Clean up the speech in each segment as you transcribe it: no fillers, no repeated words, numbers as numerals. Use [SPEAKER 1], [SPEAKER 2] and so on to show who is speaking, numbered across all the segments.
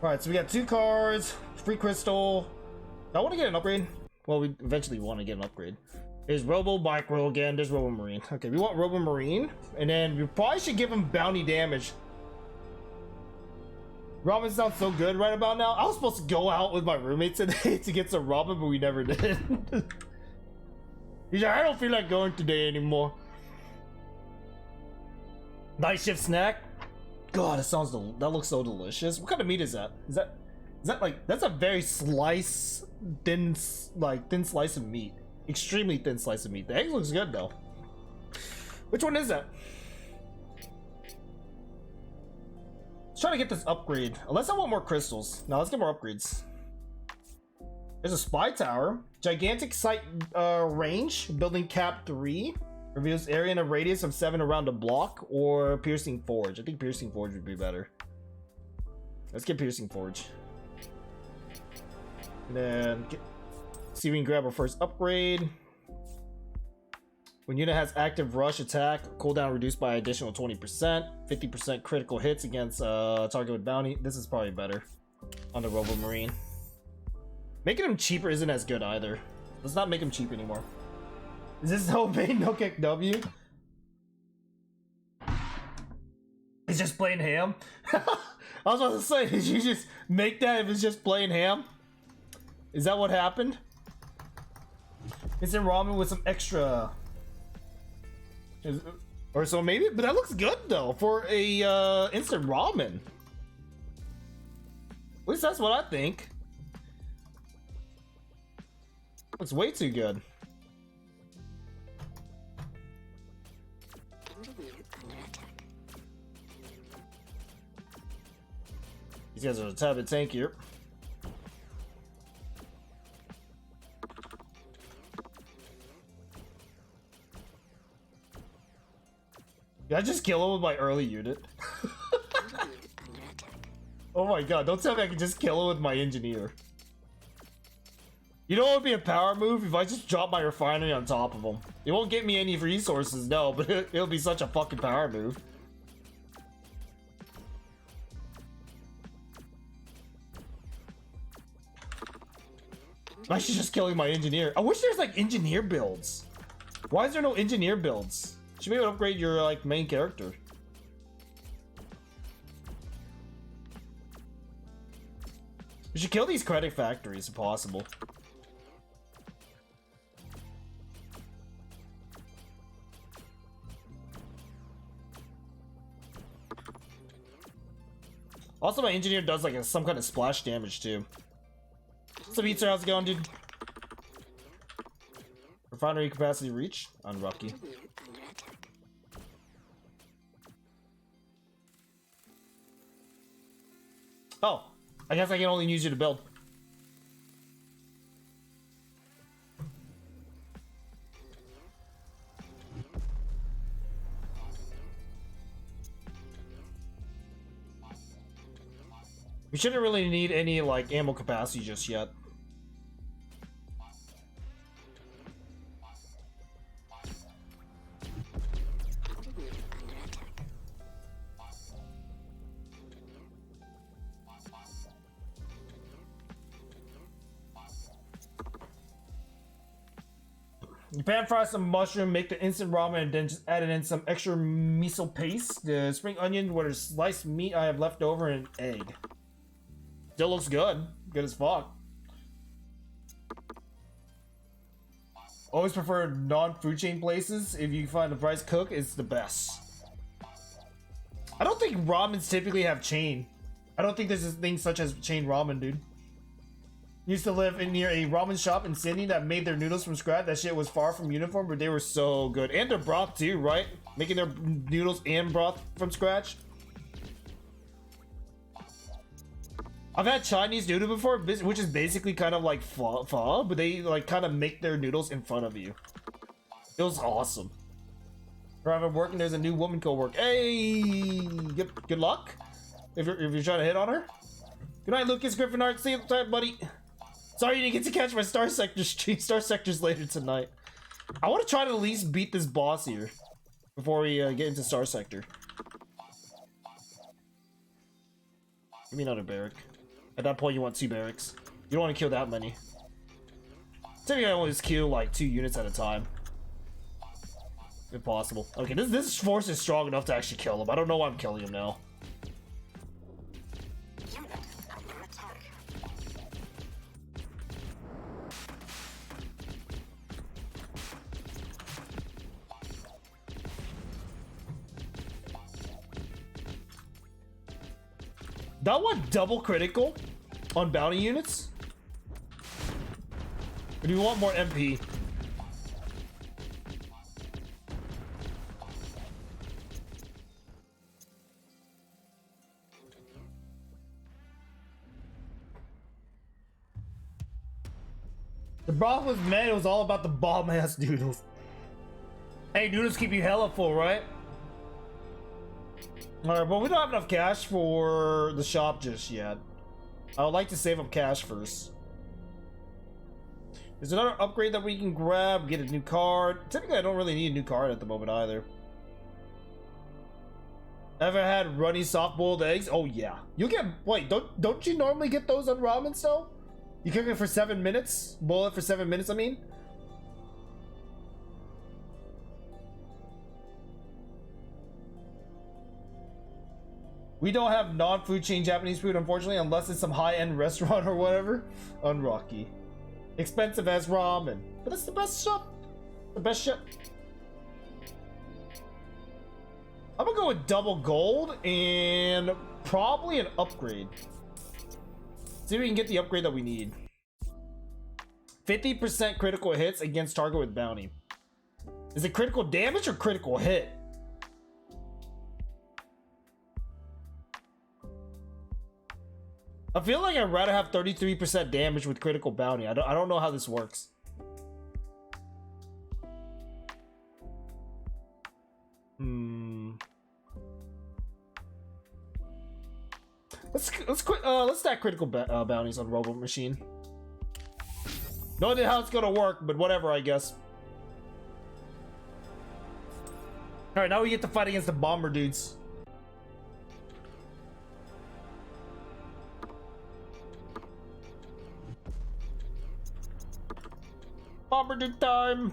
[SPEAKER 1] Alright, so we got 2 cards, free crystal. I want to get an upgrade. Well, we eventually want to get an upgrade. There's Robo Micro again, there's Robo Marine. Okay, we want Robo Marine, and then we probably should give him bounty damage. Robin sounds so good right about now. I was supposed to go out with my roommate today to get some Robin, but we never did. He's like, I don't feel like going today anymore. Night shift snack. God, that looks so delicious. What kind of meat is that? Is that like, that's a very thin slice of meat. Extremely thin slice of meat. The egg looks good though. Which one is that? Let's try to get this upgrade. Unless I want more crystals. Now let's get more upgrades. There's a spy tower. Gigantic sight range. Building cap 3. Reveals area and a radius of 7 around a block. Or piercing forge. I think piercing forge would be better. Let's get piercing forge. And then see if we can grab our first upgrade. When unit has active rush attack, cooldown reduced by additional 20%, 50% critical hits against target with bounty. This is probably better on the Robo Marine. Making him cheaper isn't as good either. Let's not make him cheap anymore. Is this no pain, no kick W? It's just plain ham? I was about to say, did you just make that if it's just plain ham? Is that what happened? Instant ramen with some extra... or so maybe, but that looks good though for a instant ramen. At least that's what I think. Looks way too good. These guys are a tad bit tankier. Did I just kill him with my early unit? Oh my god, don't tell me I can just kill him with my engineer. You know what would be a power move? If I just drop my refinery on top of him. It won't get me any resources, no, but it'll be such a fucking power move. I should just killing my engineer. I wish there's like engineer builds. Why is there no engineer builds? Should be able to upgrade your like main character. We should kill these credit factories if possible. Also, my engineer does like some kind of splash damage too. What's up, Eater? How's it going, dude? Refinery capacity reach? Unlucky. Oh, I guess I can only use you to build. We shouldn't really need any like ammo capacity just yet. You pan fry some mushroom, make the instant ramen, and then just add in some extra miso paste, the spring onion, with a sliced meat I have left over, and an egg. Still looks good. Good as fuck. Always prefer non-food chain places. If you find the price cook, it's the best. I don't think ramens typically have chain. I don't think there's a thing such as chain ramen, dude. Used to live near a ramen shop in Sydney that made their noodles from scratch. That shit was far from uniform, but they were so good. And their broth too, right? Making their noodles and broth from scratch. I've had Chinese noodle before, which is basically kind of like pho, but they like kind of make their noodles in front of you. It was awesome. Where I'm working, there's a new woman co-work. Hey, good luck. If you're trying to hit on her. Good night, Lucas Griffinart. See you later, buddy. Sorry you didn't get to catch my Star Sector stream. Star Sector's later tonight. I want to try to at least beat this boss here before we get into Star Sector. Give me another barrack. At that point, you want 2 barracks. You don't want to kill that many. Typically, I always kill like 2 units at a time. If possible. Okay, this force is strong enough to actually kill him. I don't know why I'm killing him now. That one double critical on bounty units? Or do you want more MP? The problem was, man, it was all about the bomb ass noodles. Hey, noodles keep you hella full, right? Alright, but we don't have enough cash for the shop just yet. I would like to save up cash first. There's another upgrade that we can grab, get a new card. Typically, I don't really need a new card at the moment either. Ever had runny soft-boiled eggs? Oh yeah. You get, wait, don't you normally get those on ramen though? You cook it for 7 minutes? Boil it for 7 minutes, I mean? We don't have non-food chain Japanese food, unfortunately, unless it's some high-end restaurant or whatever. Unrocky. Expensive as ramen. But that's the best stuff. The best shit. I'm gonna go with double gold and probably an upgrade. See if we can get the upgrade that we need. 50% critical hits against target with bounty. Is it critical damage or critical hit? I feel like I'd rather have 33% damage with critical bounty. I don't know how this works. Let's stack critical bounties on Robot Machine. No idea how it's gonna work, but whatever, I guess. All right, now we get to fight against the bomber dudes. Bomber dude time.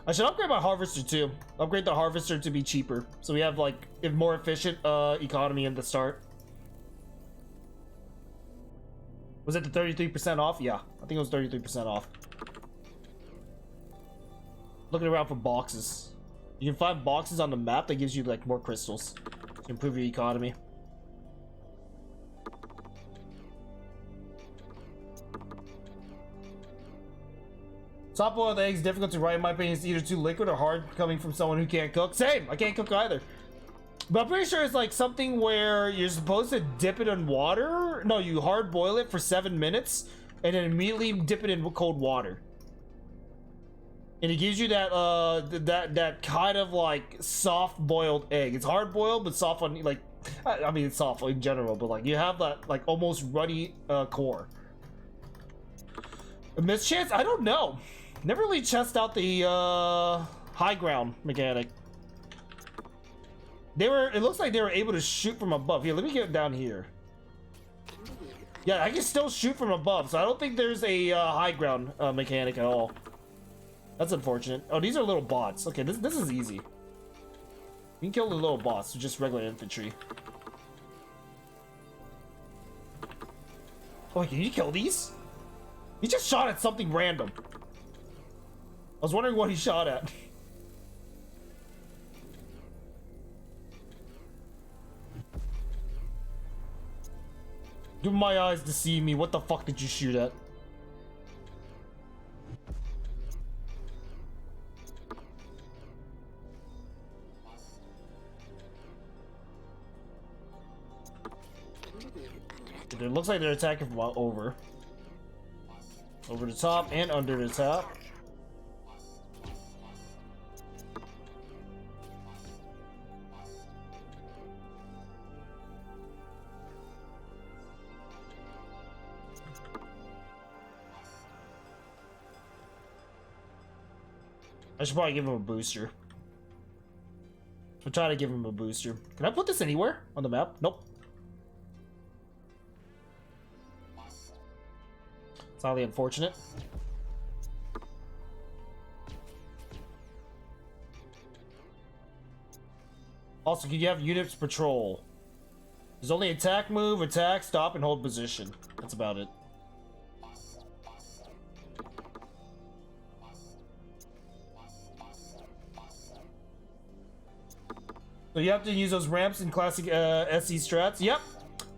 [SPEAKER 1] I should upgrade my harvester too. Upgrade the harvester to be cheaper, so we have like a more efficient economy in the start. Was it the 33% off? Yeah, I think it was 33% off. Looking around for boxes. You can find boxes on the map that gives you like more crystals to improve your economy. Soft-boiled eggs difficult to write, in my opinion. It's either too liquid or hard coming from someone who can't cook. Same, I can't cook either. But I'm pretty sure it's like something where you're supposed to dip it in water. No, you hard boil it for 7 minutes and then immediately dip it in cold water. And it gives you that that kind of like soft boiled egg. It's hard boiled but soft on, like, I mean it's soft in general, but like you have that like almost runny core. A mischance? I don't know. Never really chest out the high ground mechanic. It looks like they were able to shoot from above. Here, let me get down here. Yeah, I can still shoot from above, so I don't think there's a high ground mechanic at all. That's unfortunate. Oh, these are little bots. Okay, this is easy. We can kill the little bots with just regular infantry. Oh, can you kill these? He just shot at something random. I was wondering what he shot at. Do my eyes deceive me? What the fuck did you shoot at? It looks like they're attacking from over the top and under the top. I should probably give him a booster. So try to give him a booster. Can I put this anywhere on the map? Nope. It's highly unfortunate. Also, can you have units patrol? There's only attack, move, attack, stop, and hold position. That's about it. So you have to use those ramps in classic SE strats. Yep.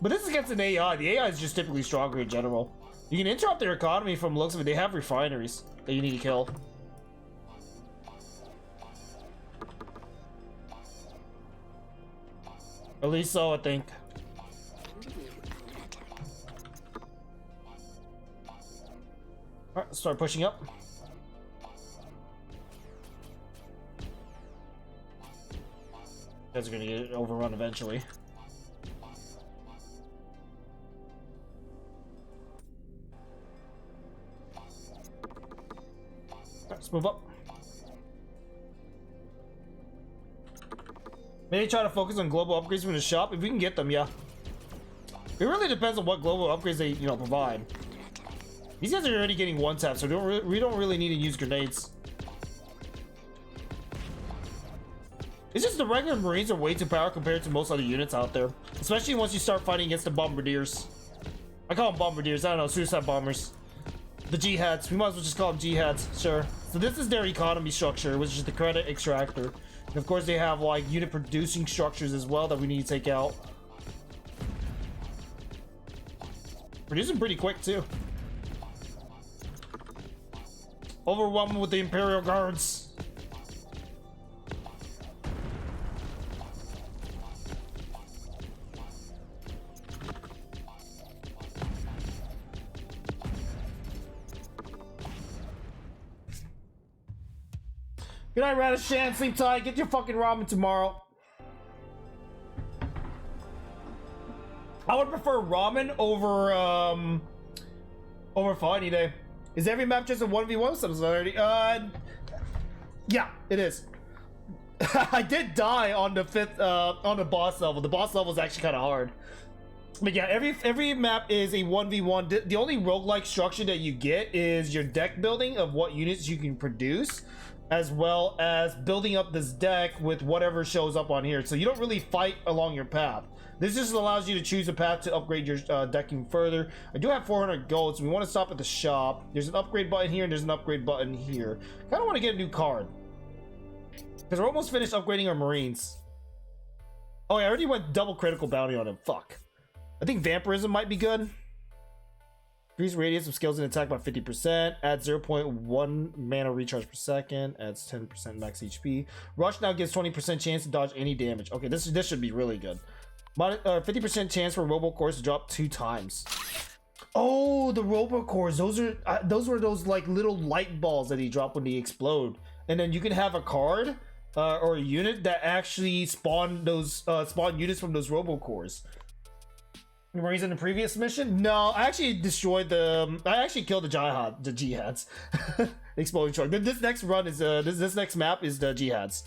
[SPEAKER 1] But this is against an AI. The AI is just typically stronger in general. You can interrupt their economy from the looks of it. They have refineries that you need to kill. At least so, I think. Alright, start pushing up. Guys are gonna get overrun eventually. Let's move up. Maybe try to focus on global upgrades from the shop if we can get them. Yeah, it really depends on what global upgrades they provide. These guys are already getting one tap, so we don't really need to use grenades. It's just the regular Marines are way too powerful compared to most other units out there, especially once you start fighting against the bombardiers. I call them bombardiers. I don't know, suicide bombers. The jihads. We might as well just call them jihads. Sure. So this is their economy structure, which is the credit extractor. And of course, they have like unit producing structures as well that we need to take out. Producing pretty quick too. Overwhelming with the Imperial Guards. Good night, Radishan. Sleep tight. Get your fucking ramen tomorrow. I would prefer ramen over pho any day. Is every map just a 1v1 similarity? Yeah, it is. I did die on the on the boss level. The boss level is actually kind of hard. But yeah, every map is a 1v1. The only roguelike structure that you get is your deck building of what units you can produce, as well as building up this deck with whatever shows up on here. So you don't really fight along your path. This just allows you to choose a path to upgrade your decking further. I do have 400 gold, so we want to stop at the shop. There's an upgrade button here, and there's an upgrade button here. Kind of want to get a new card, because we're almost finished upgrading our Marines. Oh, yeah, I already went double critical bounty on him. Fuck. I think Vampirism might be good. Increase radius of skills and attack by 50%. Adds 0.1 mana recharge per second. Adds 10% max HP. Rush now gives 20% chance to dodge any damage. Okay, this should be really good. 50% chance for Robocores to drop 2 times. Oh, the Robocores. Those were those like little light balls that he dropped when they explode. And then you can have a card or a unit that actually spawn those units from those Robocores. Marines in the previous mission? No, I actually destroyed I actually killed the jihads. Exploding truck. This next run is this next map is the jihads.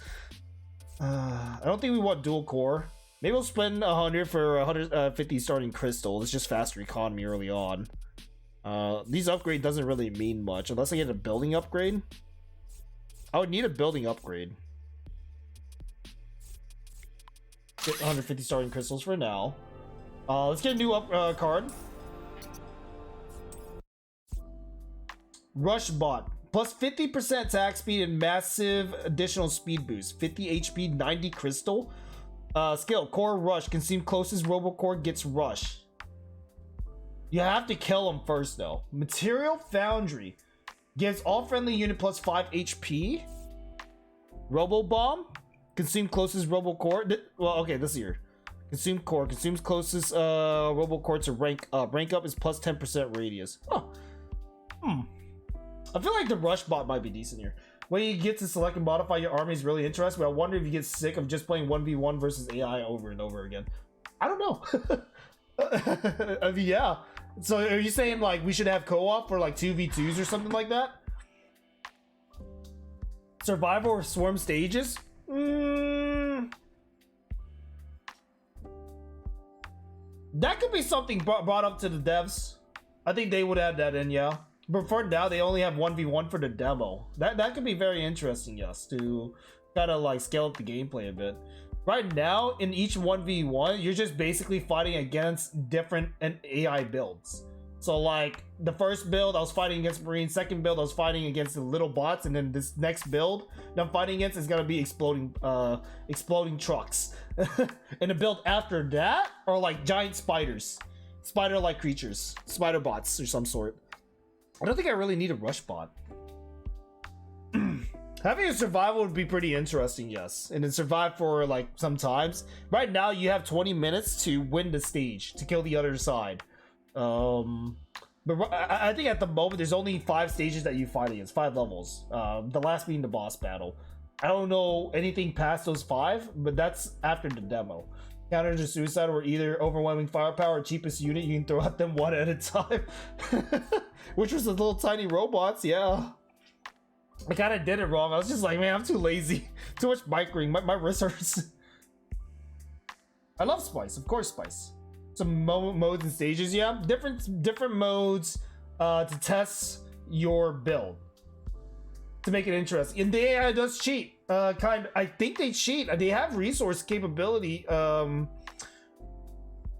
[SPEAKER 1] I don't think we want dual core. Maybe we'll spend 100 for 150 starting crystal. It's just faster economy early on. These upgrade doesn't really mean much unless I get a building upgrade. I would need a building upgrade. Get 150 starting crystals for now. Let's get a new card. Rush bot. Plus 50% attack speed and massive additional speed boost. 50 HP, 90 crystal. Skill, core rush. Consume closest Robocore gets rush. You have to kill him first though. Material Foundry. Gives all friendly unit plus 5 HP. Robo Bomb. Consume closest Robocore. Well, okay, this year. Consume core. Consumes closest Robocore to rank up. Rank up is plus 10% radius. Huh. I feel like the rush bot might be decent here. When you get to select and modify your army is really interesting, but I wonder if you get sick of just playing 1v1 versus AI over and over again. I don't know. I mean, yeah. So are you saying like we should have co-op for like 2v2s or something like that? Survival or swarm stages? That could be something brought up to the devs. I think they would add that in, yeah. But for now, they only have 1v1 for the demo. That could be very interesting, yes, to kind of like scale up the gameplay a bit. Right now, in each 1v1, you're just basically fighting against different AI builds. So like the first build, I was fighting against Marines. Second build, I was fighting against the little bots, and then this next build that I'm fighting against is gonna be exploding trucks. And the build after that are like giant spiders, spider-like creatures, spider bots or some sort. I don't think I really need a rush bot. Having a survival would be pretty interesting, yes, and then survive for like some times. Right now, you have 20 minutes to win the stage to kill the other side. But I think at the moment there's only 5 stages that you fight against, 5 levels. The last being the boss battle. I don't know anything past those 5, but that's after the demo. Counters to suicide or either overwhelming firepower or cheapest unit, you can throw at them one at a time. Which was the little tiny robots, yeah. I kind of did it wrong. I was just like, man, I'm too lazy. Too much micring. My wrist hurts. I love Spice, of course, Spice. Some modes and stages, yeah. Different modes to test your build to make it interesting. And the AI does cheat. I think they cheat. They have resource capability.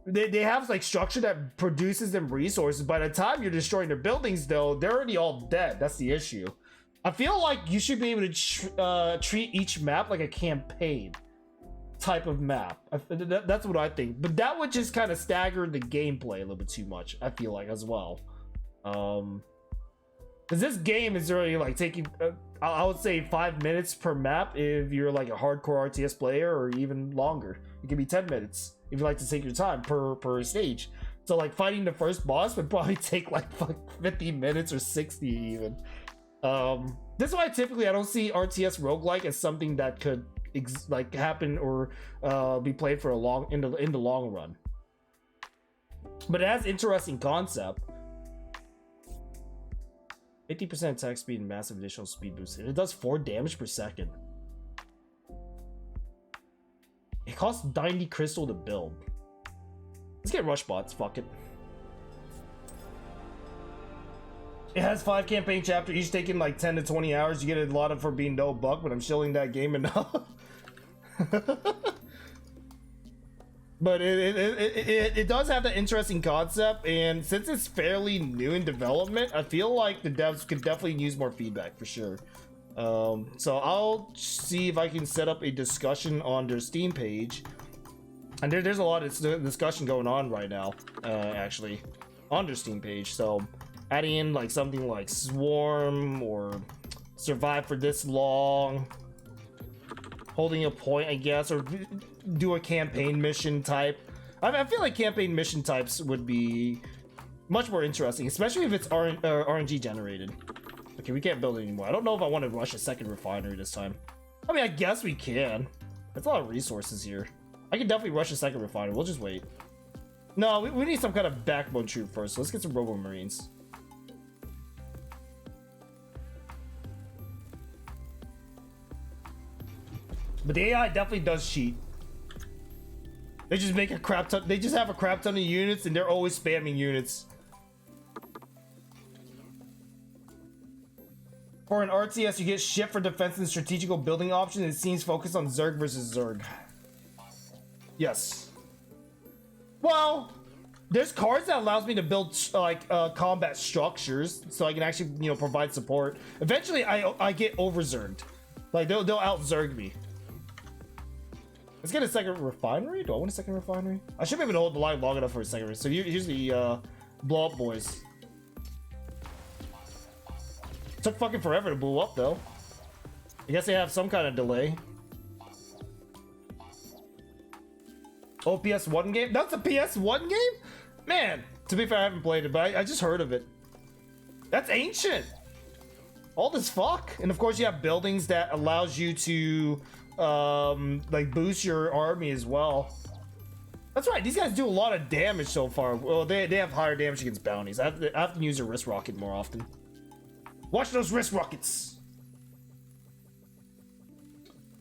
[SPEAKER 1] They have like structure that produces them resources. By the time you're destroying their buildings, though, they're already all dead. That's the issue. I feel like you should be able to treat each map like a campaign type of map. That's what I think. But that would just kind of stagger the gameplay a little bit too much, I feel like, as well. Because this game is really like taking, I would say 5 minutes per map if you're like a hardcore RTS player, or even longer. It can be 10 minutes if you like to take your time per stage. So like fighting the first boss would probably take like 50 minutes or 60 even. This is why typically I don't see RTS roguelike as something that could like happen or be played for in the long run. But it has interesting concept. 50% attack speed and massive additional speed boost. And it does 4 damage per second. It costs 90 crystal to build. Let's get rush bots, fuck it. It has 5 campaign chapters, each taking like 10 to 20 hours. You get a lot of for being no buck, but I'm shilling that game enough. But it does have that interesting concept, and since it's fairly new in development, I feel like the devs could definitely use more feedback for sure. So I'll see if I can set up a discussion on their Steam page. And there's a lot of discussion going on right now, actually, on their Steam page. So adding in like something like Swarm or survive for this long, holding a point, I guess, or do a campaign mission type. I feel like campaign mission types would be much more interesting, especially if it's RNG generated. Okay, we can't build it anymore. I don't know if I want to rush a second refinery this time. I mean, I guess we can. There's a lot of resources here. I can definitely rush a second refinery. We'll just wait. No, we need some kind of backbone troop first. So let's get some Robo Marines. But the AI definitely does cheat. They just make a crap ton. They just have a crap ton of units, and they're always spamming units. For an RTS, you get shit for defense and strategical building options. It seems focused on Zerg versus Zerg. Yes. Well, there's cards that allows me to build like combat structures, so I can actually, you know, provide support. Eventually, I get over Zerged. Like they'll out Zerg me. Let's get a second refinery. Do I want a second refinery? I should be able to hold the line long enough for a second. So here's the blow up boys. Took fucking forever to blow up though. I guess they have some kind of delay. Oh, PS1 game? That's a PS1 game? Man, to be fair, I haven't played it, but I just heard of it. That's ancient. All this fuck. And of course you have buildings that allows you to like boost your army as well. That's right, these guys do a lot of damage so far. Well, they have higher damage against bounties. I have to use a wrist rocket more often. Watch those wrist rockets.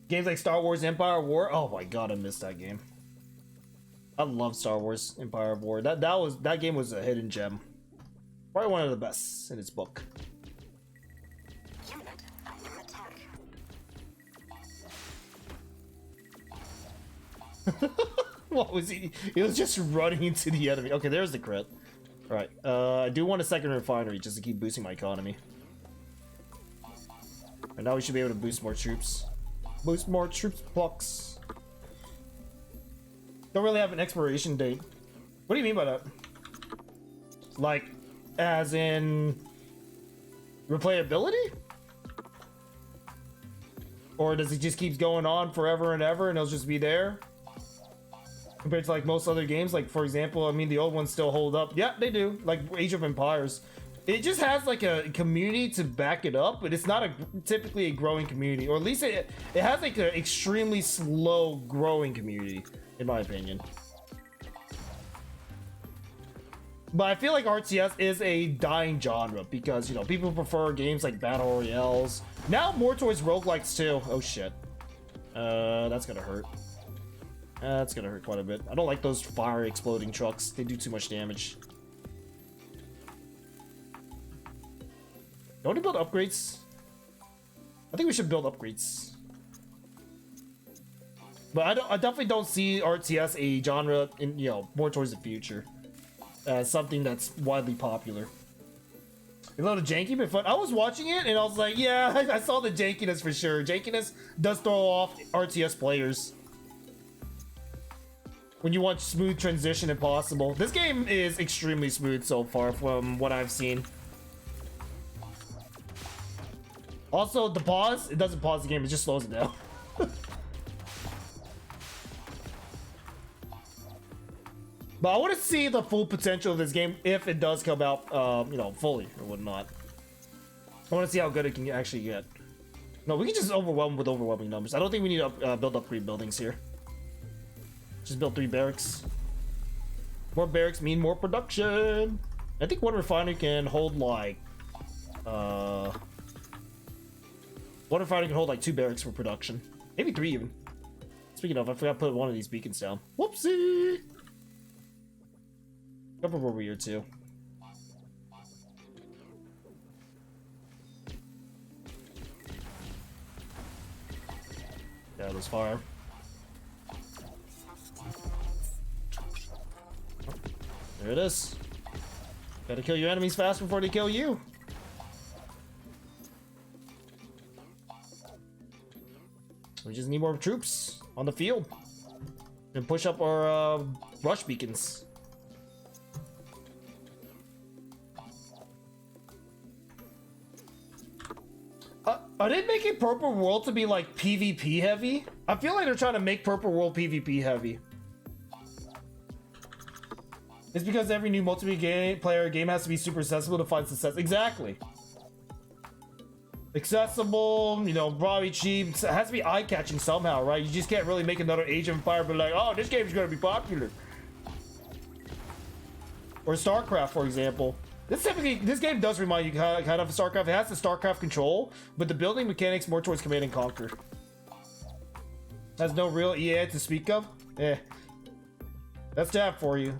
[SPEAKER 1] Games like Star Wars Empire War. Oh my god, I missed that game. I love Star Wars Empire of War. That game was a hidden gem. Probably one of the best in its book.
[SPEAKER 2] Unit under attack.
[SPEAKER 1] What was he? He was just running into the enemy. Okay, there's the crit. All right. I do want a second refinery just to keep boosting my economy. And now we should be able to boost more troops. Boost more troops blocks. Don't really have an expiration date. What do you mean by that? Like, as in replayability? Or does it just keep going on forever and ever and it'll just be there? Compared to like most other games, like for example, I mean the old ones still hold up. Yeah, they do. Like Age of Empires. It just has like a community to back it up, but it's not typically a growing community. Or at least it has like an extremely slow growing community, in my opinion. But I feel like RTS is a dying genre because, you know, people prefer games like Battle Royales. Now more towards roguelikes too. Oh shit. That's gonna hurt. That's gonna hurt quite a bit. I don't like those fire exploding trucks. They do too much damage. Don't we build upgrades? I think we should build upgrades. But I definitely don't see RTS a genre in, you know, more towards the future. Something that's widely popular. A little janky but fun. I was watching it and I was like, yeah, I saw the jankiness for sure. Jankiness does throw off RTS players. When you want smooth transition if possible. This game is extremely smooth so far from what I've seen. Also, the pause, it doesn't pause the game, it just slows it down. But I want to see the full potential of this game if it does come out, you know, fully or whatnot. I want to see how good it can actually get. No, we can just overwhelm with overwhelming numbers. I don't think we need to build up 3 buildings here. Just build 3 barracks. More barracks mean more production. I think one refinery can hold like, one refinery can hold like 2 barracks for production. Maybe 3 even. Speaking of, I forgot to put one of these beacons down. Whoopsie! Cover over here too. Yeah, there's fire. There it is. Gotta kill your enemies fast before they kill you. We just need more troops on the field. And push up our rush beacons. Are they making Purple World to be like PvP heavy? I feel like they're trying to make Purple World PvP heavy. It's because every new multiplayer game has to be super accessible to find success. Exactly. Accessible, you know, probably cheap. It has to be eye-catching somehow, right? You just can't really make another Age of Empires but like, oh, this game is gonna be popular. Or StarCraft, for example. This game does remind you kind of StarCraft. It has the StarCraft control, but the building mechanics more towards Command and Conquer. Has no real EA to speak of. Eh. That's Tab for you.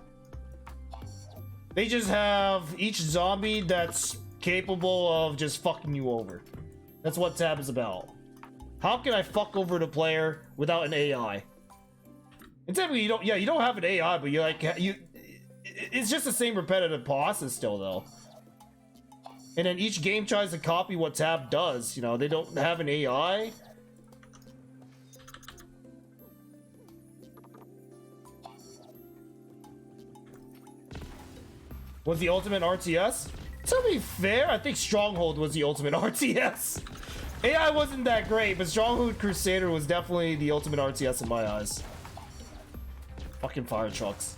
[SPEAKER 1] They just have each zombie that's capable of just fucking you over. That's what Tab is about. How can I fuck over the player without an AI? And typically you don't have an AI, but you like it's just the same repetitive process still though. And then each game tries to copy what Tab does, you know, they don't have an AI. Was the ultimate RTS? To be fair, I think Stronghold was the ultimate RTS. AI wasn't that great, but Stronghold Crusader was definitely the ultimate RTS in my eyes. Fucking fire trucks.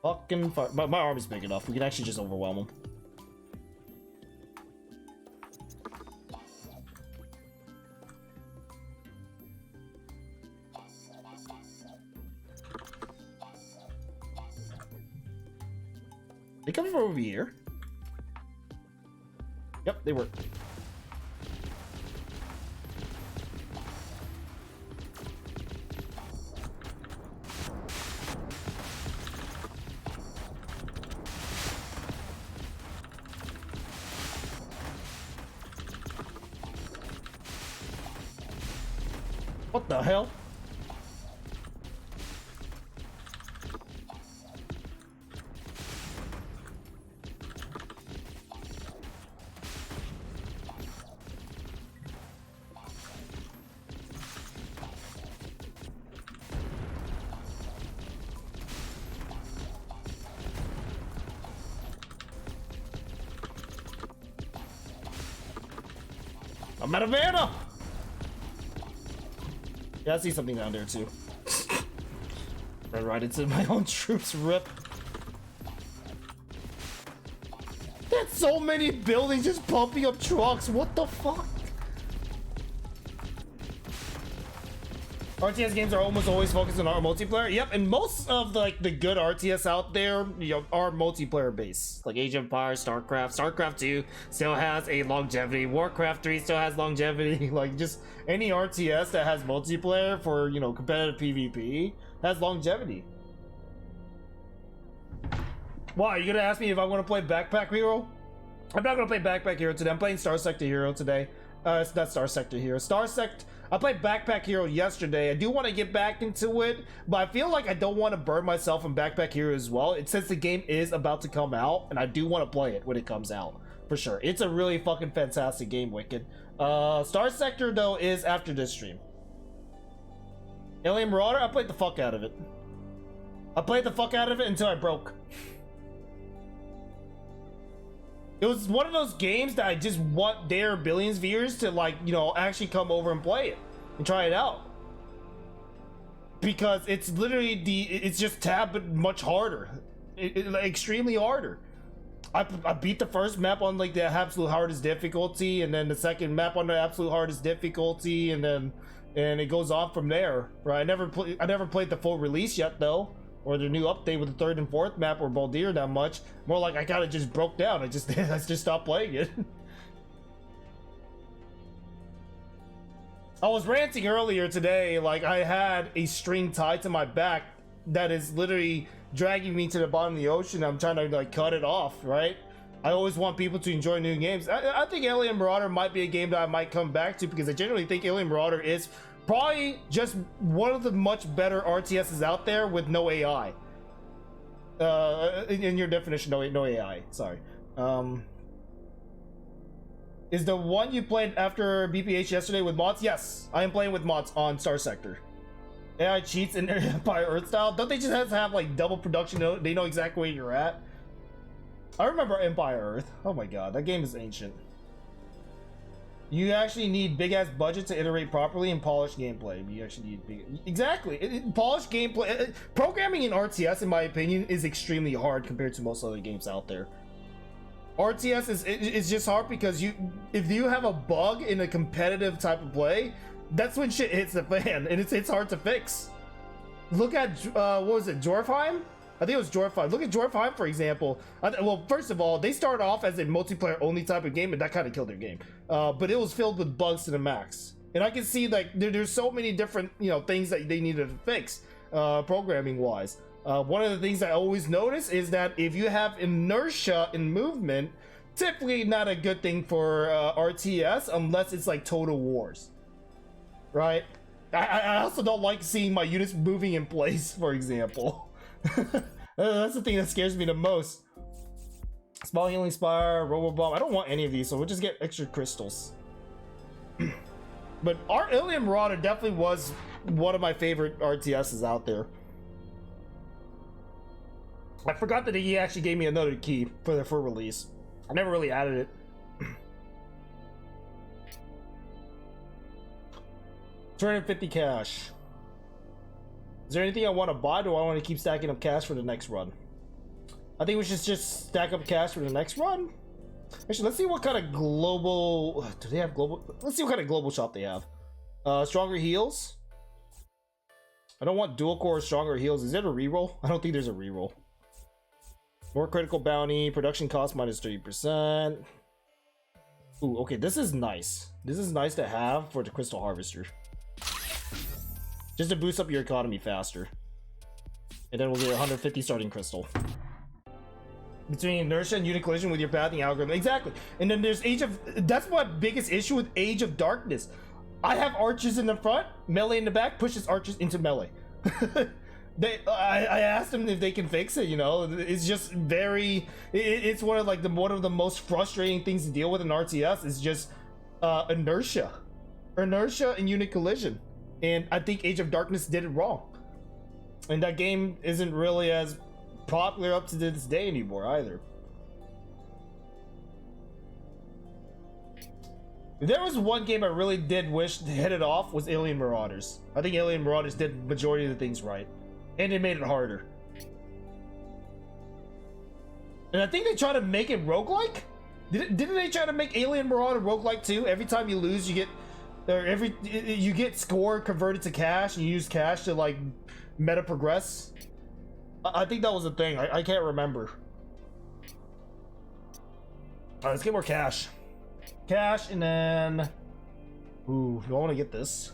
[SPEAKER 1] Fucking fire. My army's big enough. We can actually just overwhelm them. They come from over here. Yep, they were. What the hell? I'm out of mana! Yeah, I see something down there too. Ran right into my own troops, rip. That's so many buildings just pumping up trucks, what the fuck? RTS games are almost always focused on our multiplayer. Yep, and most of the good RTS out there, you know, are multiplayer based. Like Age of Empires, StarCraft. StarCraft 2 still has a longevity. Warcraft 3 still has longevity. Like just any RTS that has multiplayer for, you know, competitive PvP has longevity. Why? Are you gonna ask me if I want to play Backpack Hero? I'm not gonna play Backpack Hero today. I'm playing Star Sector Hero today. It's not Star Sector Hero. I played Backpack Hero yesterday. I do want to get back into it, but I feel like I don't want to burn myself in Backpack Hero as well. Since the game is about to come out, and I do want to play it when it comes out, for sure. It's a really fucking fantastic game, Wicked. Star Sector, though, is after this stream. Alien Marauder, I played the fuck out of it. I played the fuck out of it until I broke. It was one of those games that I just want their billions viewers to, like, you know, actually come over and play it and try it out, because it's literally it's just tab but much harder, like, extremely harder. I beat the first map on like the absolute hardest difficulty, and then the second map on the absolute hardest difficulty, and it goes on from there. Right? I never played the full release yet though, or the new update with the third and fourth map or Baldir that much. More like I kind of just broke down. I just stopped playing it. I was ranting earlier today, like I had a string tied to my back that is literally dragging me to the bottom of the ocean. I'm trying to like cut it off, right? I always want people to enjoy new games. I think Alien Marauder might be a game that I might come back to, because I generally think Alien Marauder is probably just one of the much better RTSs out there with no AI. In your definition, no AI. Sorry. Is the one you played after BPH yesterday with mods? Yes, I am playing with mods on Star Sector. AI cheats in Empire Earth style. Don't they just have to have like double production? They know exactly where you're at. I remember Empire Earth. Oh my god, that game is ancient. You actually need big ass budget to iterate properly and polish gameplay. You actually need big, exactly. Polished gameplay. Programming in RTS, in my opinion, is extremely hard compared to most other games out there. RTS is just hard because if you have a bug in a competitive type of play, that's when shit hits the fan, and it's hard to fix. Look at what was it, Dwarfheim? I think it was Dwarfheim. Look at Dwarfheim, for example. Well, first of all, they started off as a multiplayer only type of game, and that kind of killed their game. But it was filled with bugs to the max, and I can see like there's so many different things that they needed to fix, programming wise. One of the things I always notice is that if you have inertia in movement, typically not a good thing for RTS unless it's like Total Wars, right? I also don't like seeing my units moving in place, for example. That's the thing that scares me the most. Small healing spire, robo bomb. I don't want any of these, so we'll just get extra crystals. But our Alien Marauder definitely was one of my favorite RTSs out there. I forgot that he actually gave me another key for the full release. I never really added it. 250 cash. Is there anything I want to buy? Do I want to keep stacking up cash for the next run? I think we should just stack up cash for the next run. Actually, let's see what kind of global... Do they have global... Let's see what kind of global shop they have. Stronger heals. I don't want dual core stronger heals. Is there a reroll? I don't think there's a reroll. More critical bounty. Production cost minus 30%. Ooh, okay. This is nice. This is nice to have for the crystal harvester. Just to boost up your economy faster. And then we'll get 150 starting crystal. Between inertia and unit collision with your pathing algorithm. Exactly. And then there's Age of... That's my biggest issue with Age of Darkness. I have archers in the front, melee in the back, pushes archers into melee. I asked them if they can fix it. You know, it's just very. It's one of the most frustrating things to deal with in RTS is just inertia and unit collision. And I think Age of Darkness did it wrong. And that game isn't really as popular up to this day anymore either. If there was one game I really did wish to hit it off was Alien Marauders. I think Alien Marauders did the majority of the things right. And it made it harder. And I think they try to make it roguelike? Didn't they try to make Alien Marauder roguelike too? Every time you lose, you get... you get score converted to cash, and you use cash to like meta progress. I think that was a thing. I can't remember. Alright, let's get more cash. Cash, and then... Ooh, do I want to get this?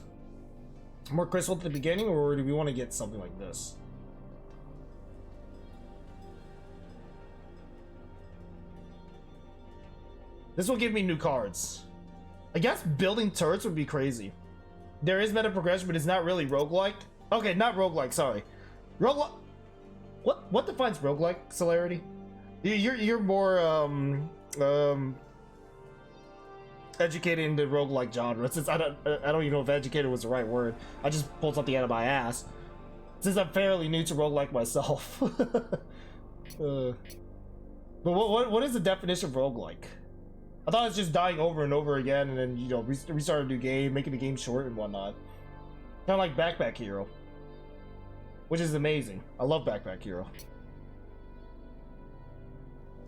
[SPEAKER 1] More crystal at the beginning, or do we want to get something like this? This will give me new cards. I guess building turrets would be crazy. There is meta progression, but it's not really roguelike. Okay, not roguelike, sorry. Roguelike... What defines roguelike, Celerity? You're more, educated in the roguelike genre. Since I don't even know if educated was the right word. I just pulled something out of my ass. Since I'm fairly new to roguelike myself. But what is the definition of roguelike? I thought it's just dying over and over again and then, you know, restart a new game, making the game short and whatnot. Kind of like Backpack Hero. Which is amazing. I love Backpack Hero.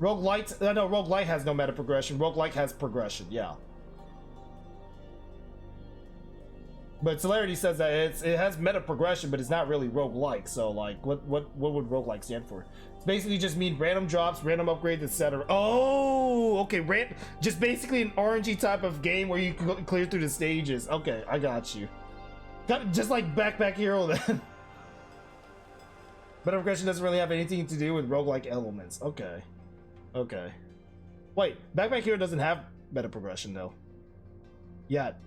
[SPEAKER 1] Roguelite, no, Roguelite has no meta progression. Roguelike has progression, yeah. But Celerity says that it has meta progression, but it's not really roguelike. So, like, what would roguelike stand for? It's basically just mean random drops, random upgrades, etc. Oh, okay, just basically an RNG type of game where you can clear through the stages. Okay, I got you. Just like Backpack Hero then. Meta progression doesn't really have anything to do with roguelike elements. Okay. Okay. Wait, Backpack Hero doesn't have meta progression though. Yet.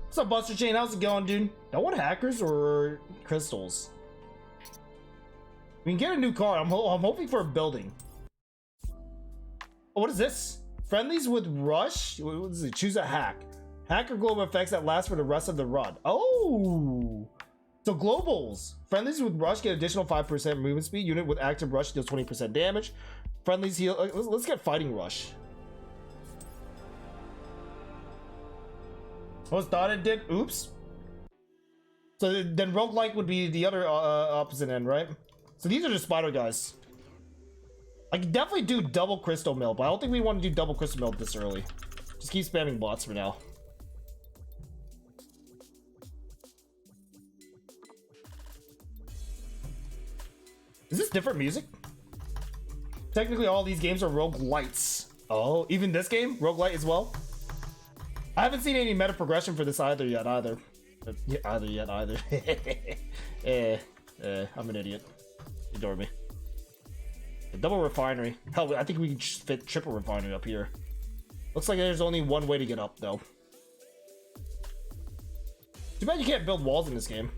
[SPEAKER 1] What's up, Buster Chain? How's it going, dude? Do I want hackers or crystals? We can get a new car. I'm hoping for a building. Oh, what is this? Friendlies with rush? What is it? Choose a hack. Hack or global effects that last for the rest of the run. Oh! So globals. Friendlies with rush get additional 5% movement speed. Unit with active rush deals 20% damage. Friendlies heal. Let's get fighting rush. I was thought it did. Oops. So then roguelike would be the other opposite end, right? So these are the spider guys. I can definitely do double crystal mill, but I don't think we want to do double crystal mill this early. Just keep spamming bots for now. Is this different music? Technically all these games are roguelites. Oh, even this game? Roguelite as well? I haven't seen any meta progression for this either. Yeah, either. I'm an idiot. Ignore me. A double refinery. Hell, I think we can fit triple refinery up here. Looks like there's only one way to get up, though. Too bad you can't build walls in this game.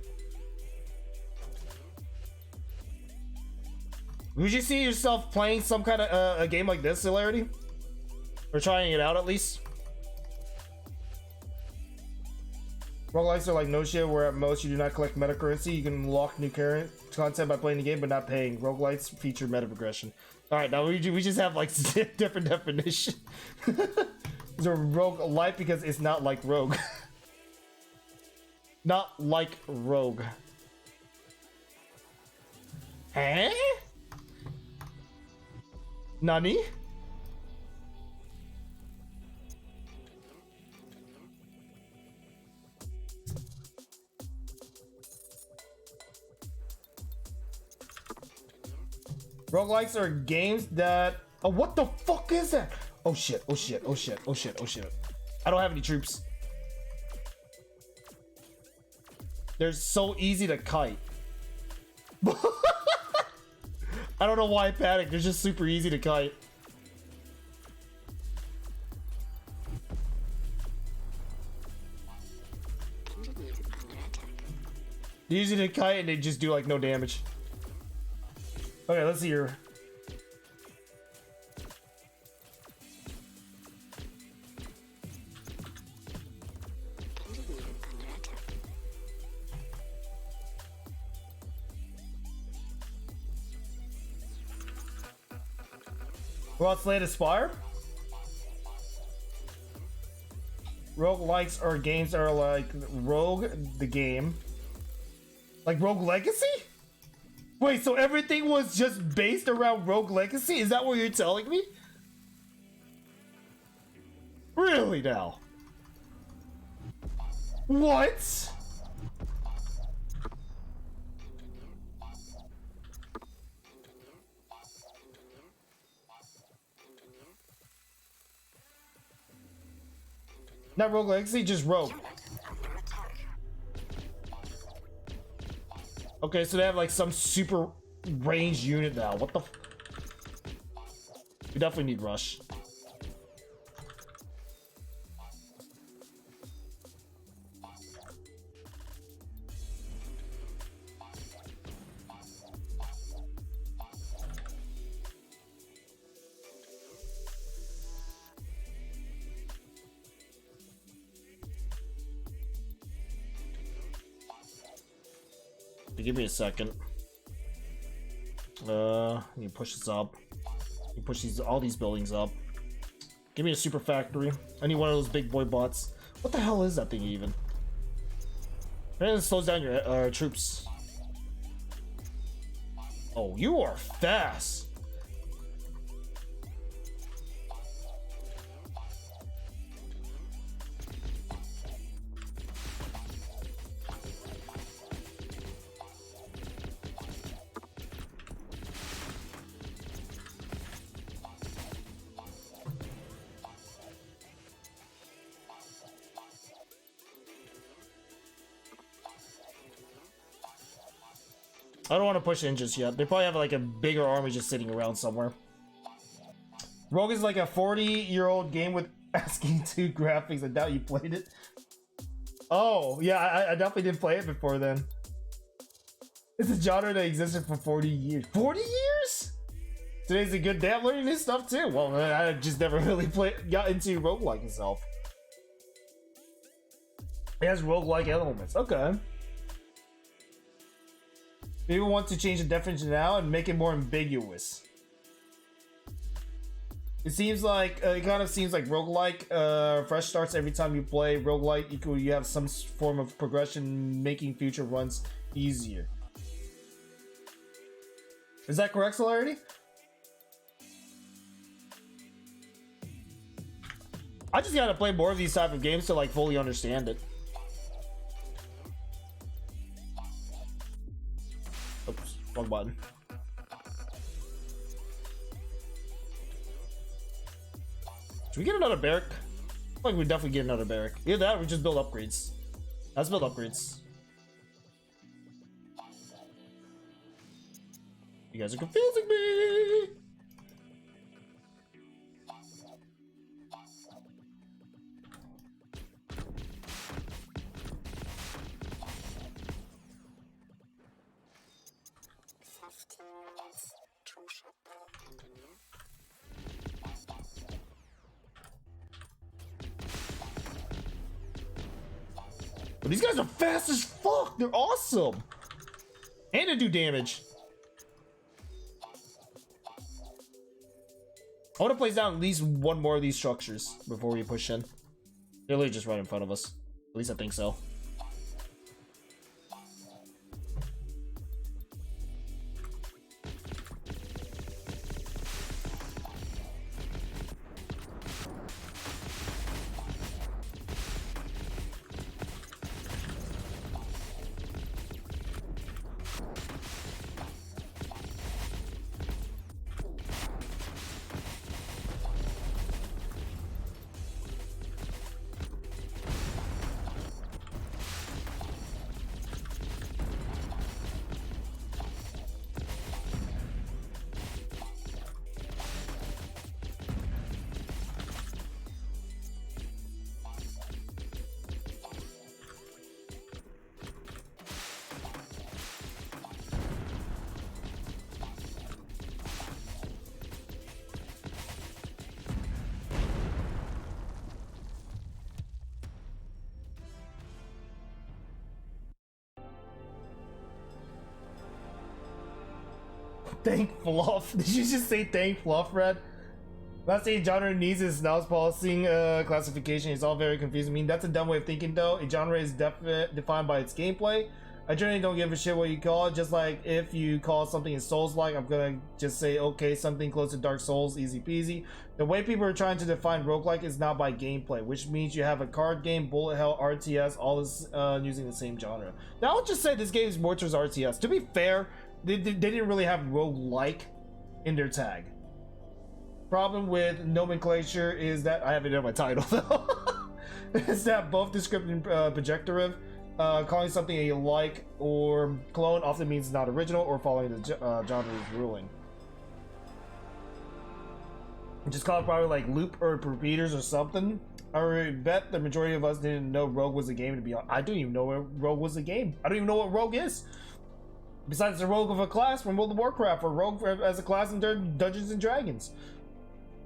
[SPEAKER 1] Would you see yourself playing some kind of a game like this, Celerity? Or trying it out at least? Roguelikes are like no shit, where at most you do not collect meta currency. You can unlock new current content by playing the game but not paying. Roguelites feature meta progression. Alright, now we just have like different definition. It's a roguelite because it's not like rogue. Not like rogue. Huh? Nani? Roguelikes are games that... Oh, what the fuck is that? Oh shit, oh shit, oh shit, oh shit, oh shit. I don't have any troops. They're so easy to kite. I don't know why I panicked. They're just super easy to kite. They're using a kite and they just do like no damage. Okay, let's see here. What's latest fire? Roguelikes are games that are like Rogue the game. Like Rogue Legacy? Wait, so everything was just based around Rogue Legacy? Is that what you're telling me? Really now? What? Not Rogue Legacy, just Rogue. Okay, so they have like some super ranged unit now. What the f— we definitely need rush. Give me a second. You push this up. You push these all these buildings up. Give me a super factory. I need one of those big boy bots. What the hell is that thing even? Man, it slows down your troops. Oh, you are fast. I don't want to push in just yet. They probably have like a bigger army just sitting around somewhere. Rogue is like a 40-year-old game with asking 2 graphics. I doubt you played it. Oh, yeah, I definitely didn't play it before then. It's a genre that existed for 40 years. 40 years? Today's a good day. I'm learning new stuff too. Well, I just never really got into roguelike itself. It has roguelike elements. Okay. People want to change the definition now and make it more ambiguous. It seems like, it kind of seems like roguelike, fresh starts every time you play. Roguelike equal you have some form of progression making future runs easier. Is that correct, Celerity? I just gotta play more of these type of games to like fully understand it. Oops, wrong button. Should we get another barrack? I feel like we definitely get another barrack. Either that or we just build upgrades. Let's build upgrades. You guys are confusing me! But these guys are fast as fuck! They're awesome! And they do damage. I want to place down at least one more of these structures before we push in. They're literally just right in front of us. At least I think so. Thank Fluff. Did you just say thank Fluff, Red? Last thing a genre needs is Snow's policing classification. It's all very confusing. I mean, that's a dumb way of thinking, though. A genre is defined by its gameplay. I generally don't give a shit what you call it. Just like if you call something a Souls-like, I'm gonna just say, okay, something close to Dark Souls, easy peasy. The way people are trying to define roguelike is not by gameplay, which means you have a card game, bullet hell, RTS, all this using the same genre. Now, I'll just say this game is more towards RTS. To be fair, they didn't really have roguelike in their tag. Problem with nomenclature is that I have it in my title though. Is that both descriptive and projective. Calling something a like or clone often means not original or following the genre's ruling. Just call it probably like loop or repeaters or something. I bet the majority of us didn't know Rogue was a game, to be honest. I don't even know Rogue was a game. I don't even know what Rogue is. Besides the Rogue of a class from World of Warcraft or Rogue as a class in Dungeons and Dragons.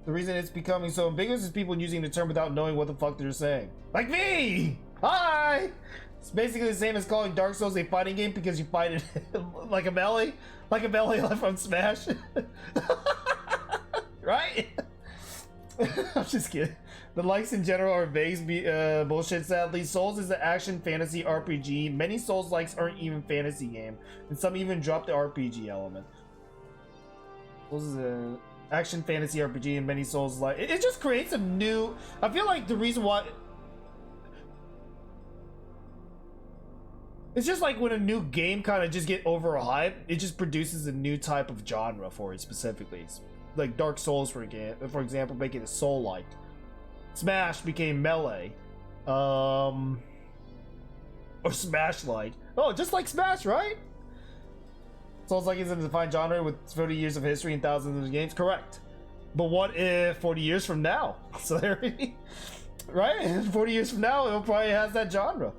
[SPEAKER 1] The reason it's becoming so ambiguous is people using the term without knowing what the fuck they're saying. Like me! Hi! It's basically the same as calling Dark Souls a fighting game because you fight it like a melee from Smash. Right? I'm just kidding. The likes in general are vague bullshit, sadly. Souls is an action fantasy RPG. Many Souls likes aren't even fantasy game, and some even drop the RPG element. Souls is an action fantasy RPG, and many Souls like it just creates a new. I feel like the reason why. It's just like when a new game kind of just get overhyped, it just produces a new type of genre for it specifically. Like Dark Souls, for example, making it soul-like. Smash became melee. Or Smash-like. Oh, just like Smash, right? Souls-like is a defined genre with 30 years of history and thousands of games. Correct. But what if 40 years from now? So there, right? 40 years from now, it probably has that genre.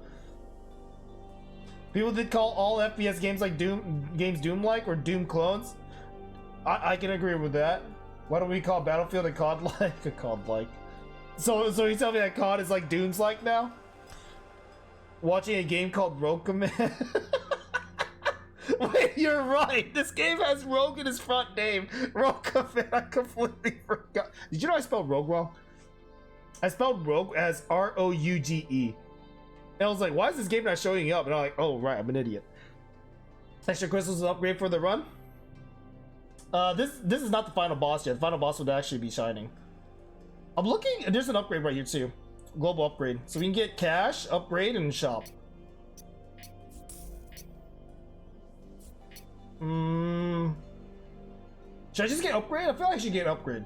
[SPEAKER 1] People did call all FPS games like Doom-like or Doom clones. I can agree with that. Why don't we call Battlefield a COD-like? A COD-like. So you tell me that COD is like Doom's-like now? Watching a game called Rogue Command. Wait, you're right. This game has Rogue in its front name. Rogue Command. I completely forgot. Did you know I spelled Rogue wrong? I spelled Rogue as R-O-U-G-E. And I was like, why is this game not showing up? And I'm like, oh, right, I'm an idiot. Extra crystals is an upgrade for the run. This is not the final boss yet. The final boss would actually be shining. I'm looking, and there's an upgrade right here too. Global upgrade. So we can get cash, upgrade, and shop. Should I just get upgrade? I feel like I should get upgrade.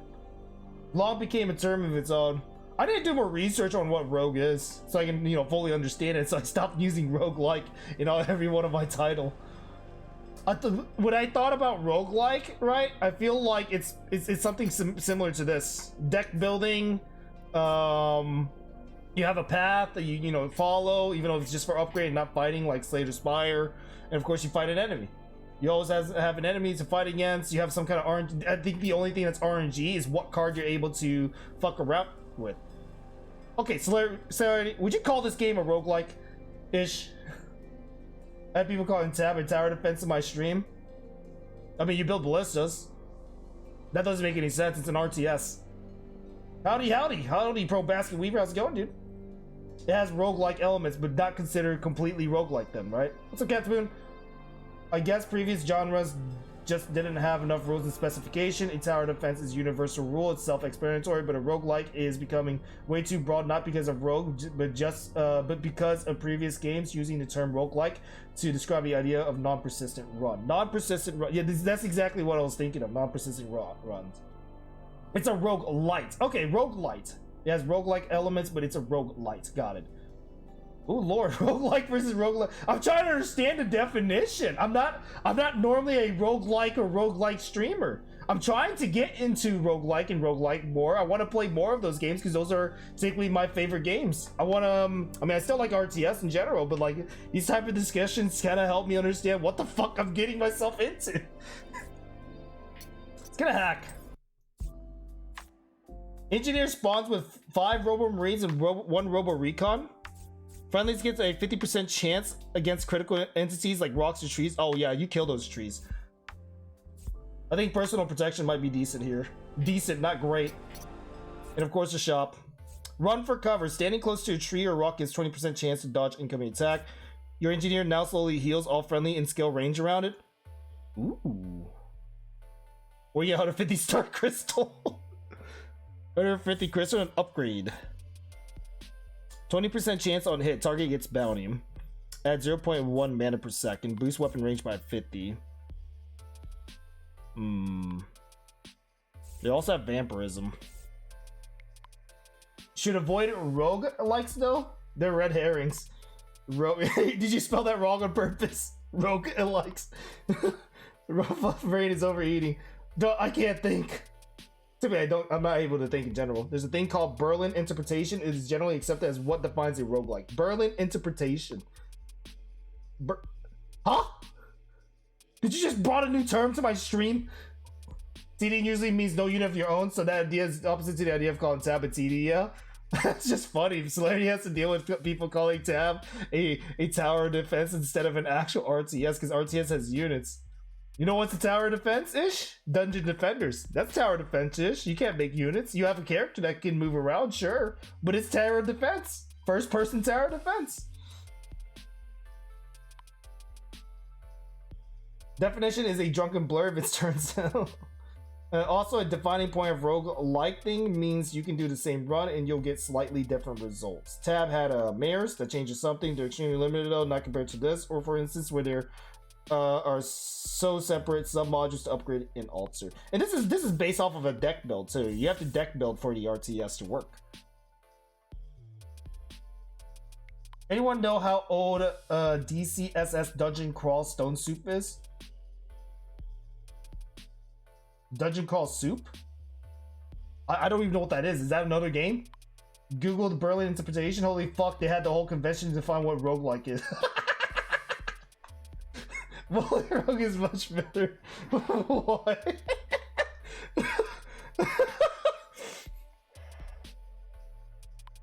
[SPEAKER 1] Long became a term of its own. I need to do more research on what rogue is, so I can, fully understand it. So I stopped using roguelike in every one of my title. When I thought about roguelike, right, I feel like it's something similar to this. Deck building, you have a path that you follow, even though it's just for upgrade and not fighting, like Slay the Spire, and of course you fight an enemy. You always have an enemy to fight against. You have some kind of RNG. I think the only thing that's RNG is what card you're able to fuck around with. Okay, so would you call this game a roguelike-ish? I had people calling Tab and Tower Defense in my stream. I mean, you build ballistas. That doesn't make any sense. It's an RTS. Howdy, Pro Basket Weaver. How's it going, dude? It has roguelike elements, but not considered completely roguelike then, right? What's up, Catspoon? I guess previous genres just didn't have enough rules and specification. A tower defense is universal rule. It's self-explanatory, but a roguelike is becoming way too broad, not because of rogue, but because of previous games using the term roguelike to describe the idea of non-persistent run. Non-persistent run. Yeah, that's exactly what I was thinking of. Non-persistent runs. It's a roguelite. Okay, roguelite. It has roguelike elements, but it's a roguelite. Got it. Oh Lord, roguelike versus roguelike. I'm trying to understand the definition. I'm not normally a roguelike or roguelike streamer. I'm trying to get into roguelike and roguelike more. I want to play more of those games because those are typically my favorite games. I want to, I mean, I still like RTS in general, but like these type of discussions kind of help me understand what the fuck I'm getting myself into. It's gonna hack. Engineer spawns with 5 Robo Marines and 1 Robo Recon. Friendlies gets a 50% chance against critical entities like rocks or trees. Oh yeah, you kill those trees. I think personal protection might be decent here. Decent, not great. And of course the shop. Run for cover. Standing close to a tree or rock gives 20% chance to dodge incoming attack. Your engineer now slowly heals all friendly in scale range around it. Ooh. Or you get 150 star crystal. 150 crystal and upgrade. 20% chance on hit. Target gets bounty. Add 0.1 mana per second. Boost weapon range by 50. They also have vampirism. Should avoid rogue likes though. They're red herrings. Did you spell that wrong on purpose? Rogue likes. Brain is overeating. I can't think. I'm not able to think in general. There's a thing called Berlin interpretation. It is generally accepted as what defines a roguelike. Berlin interpretation. Huh? Did you just brought a new term to my stream? TD usually means no unit of your own, so that idea is opposite to the idea of calling tab a TD, yeah? That's just funny. Celerity has to deal with people calling tab a tower of defense instead of an actual RTS, because RTS has units. You know what's a tower defense-ish? Dungeon defenders. That's tower defense-ish. You can't make units. You have a character that can move around, sure, but it's tower defense. First-person tower defense. Definition is a drunken blur if it turns out. Also, a defining point of rogue-like thing means you can do the same run and you'll get slightly different results. Tab had mares that changes something. They're extremely limited though, not compared to this. Or for instance, where there are so separate sub-modules to upgrade in alter. And this is based off of a deck build too. You have to deck build for the RTS to work. Anyone know how old DCSS Dungeon Crawl Stone Soup is? Dungeon Crawl Soup? I don't even know what that is. Is that another game? Google the Berlin interpretation. Holy fuck, they had the whole convention to find what roguelike is. Bullet Rogue is much better. What?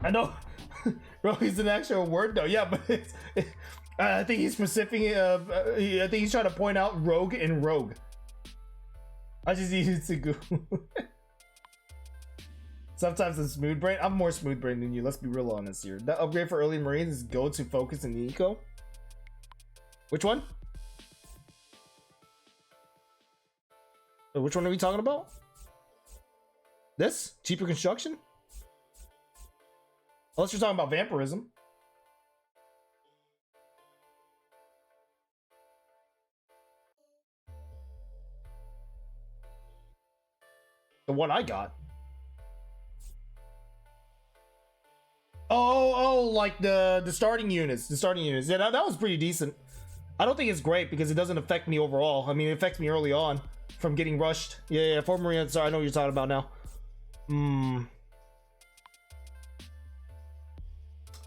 [SPEAKER 1] I know rogue is an actual word though, yeah, but I think he's specific. I think he's trying to point out rogue and rogue. I just needed to go. Sometimes I'm smooth brain. I'm more smooth brain than you. Let's be real honest here. That upgrade for early Marines is go to focus in the eco. Which one? Which one are we talking about? This? Cheaper construction? Unless you're talking about vampirism. The one I got. Oh, like the starting units. The starting units. Yeah, that was pretty decent. I don't think it's great because it doesn't affect me overall. I mean, it affects me early on from getting rushed. Yeah, for Marine. Sorry, I know what you're talking about now. I'm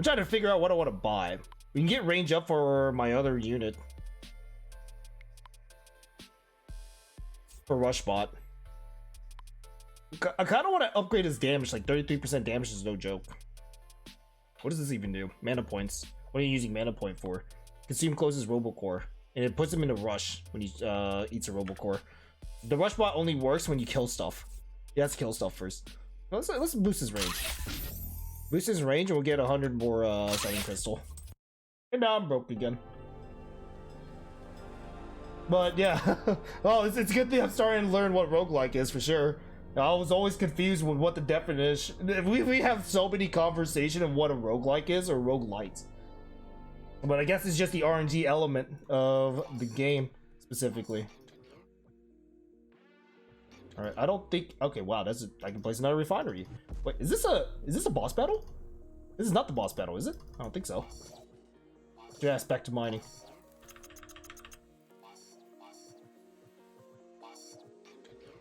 [SPEAKER 1] trying to figure out what I want to buy. We can get range up for my other unit. For Rushbot. I kind of want to upgrade his damage. Like 33% damage is no joke. What does this even do? Mana points. What are you using mana point for? Consume closes Robocore. And it puts him in a rush when he eats a Robocore. The Rushbot only works when you kill stuff. You have to kill stuff first. Let's boost his range. Boost his range and we'll get 100 more Shining Crystal. And now I'm broke again. But yeah. Oh, it's a good thing I'm starting to learn what roguelike is for sure. I was always confused with what the definition. We have so many conversations of what a roguelike is or roguelite. But I guess it's just the RNG element of the game specifically. All right, I don't think. Okay, wow, I can place another refinery. Wait, is this a boss battle? This is not the boss battle, is it? I don't think so. Just back to mining.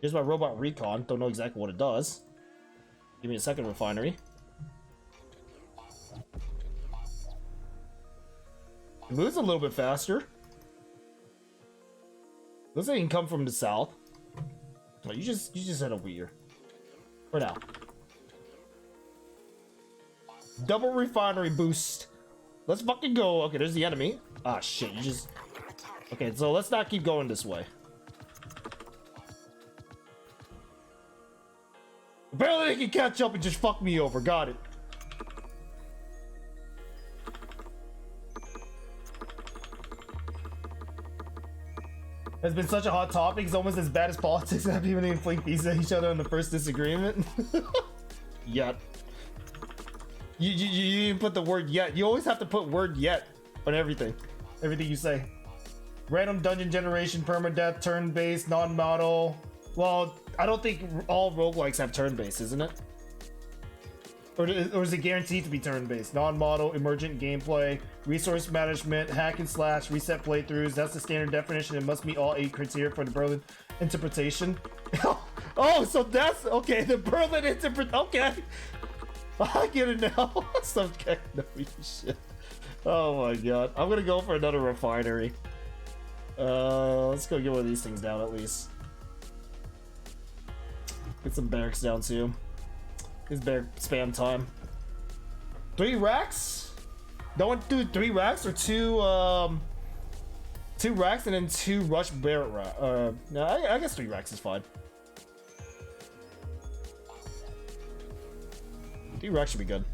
[SPEAKER 1] Here's my robot recon. Don't know exactly what it does. Give me a second refinery. It moves a little bit faster. Looks like it can come from the south. Oh, you just head over here. For now. Double refinery boost. Let's fucking go. Okay, there's the enemy. Ah, shit. Okay, so let's not keep going this way. Apparently they can catch up and just fuck me over. Got it. Has been such a hot topic. It's almost as bad as politics. Not even fling pieces at each other on the first disagreement. Yet. You didn't put the word yet. You always have to put word yet on everything. Everything you say. Random dungeon generation, permadeath, turn-based, non-model. Well, I don't think all roguelikes have turn-based, isn't it? Or is it guaranteed to be turn-based? Non-model, emergent gameplay, resource management, hack and slash, reset playthroughs. That's the standard definition. It must meet all 8 criteria for the Berlin interpretation. Oh, so that's okay. The Berlin interpretation. Okay, I get it now. Some no shit. Oh my god. I'm gonna go for another refinery. Let's go get one of these things down at least. Get some barracks down too. It's barrack spam time. 3 racks? Don't want to do 3 racks or 2 racks and then 2 rush barrack rack. No, I guess 3 racks is fine. 3 racks should be good.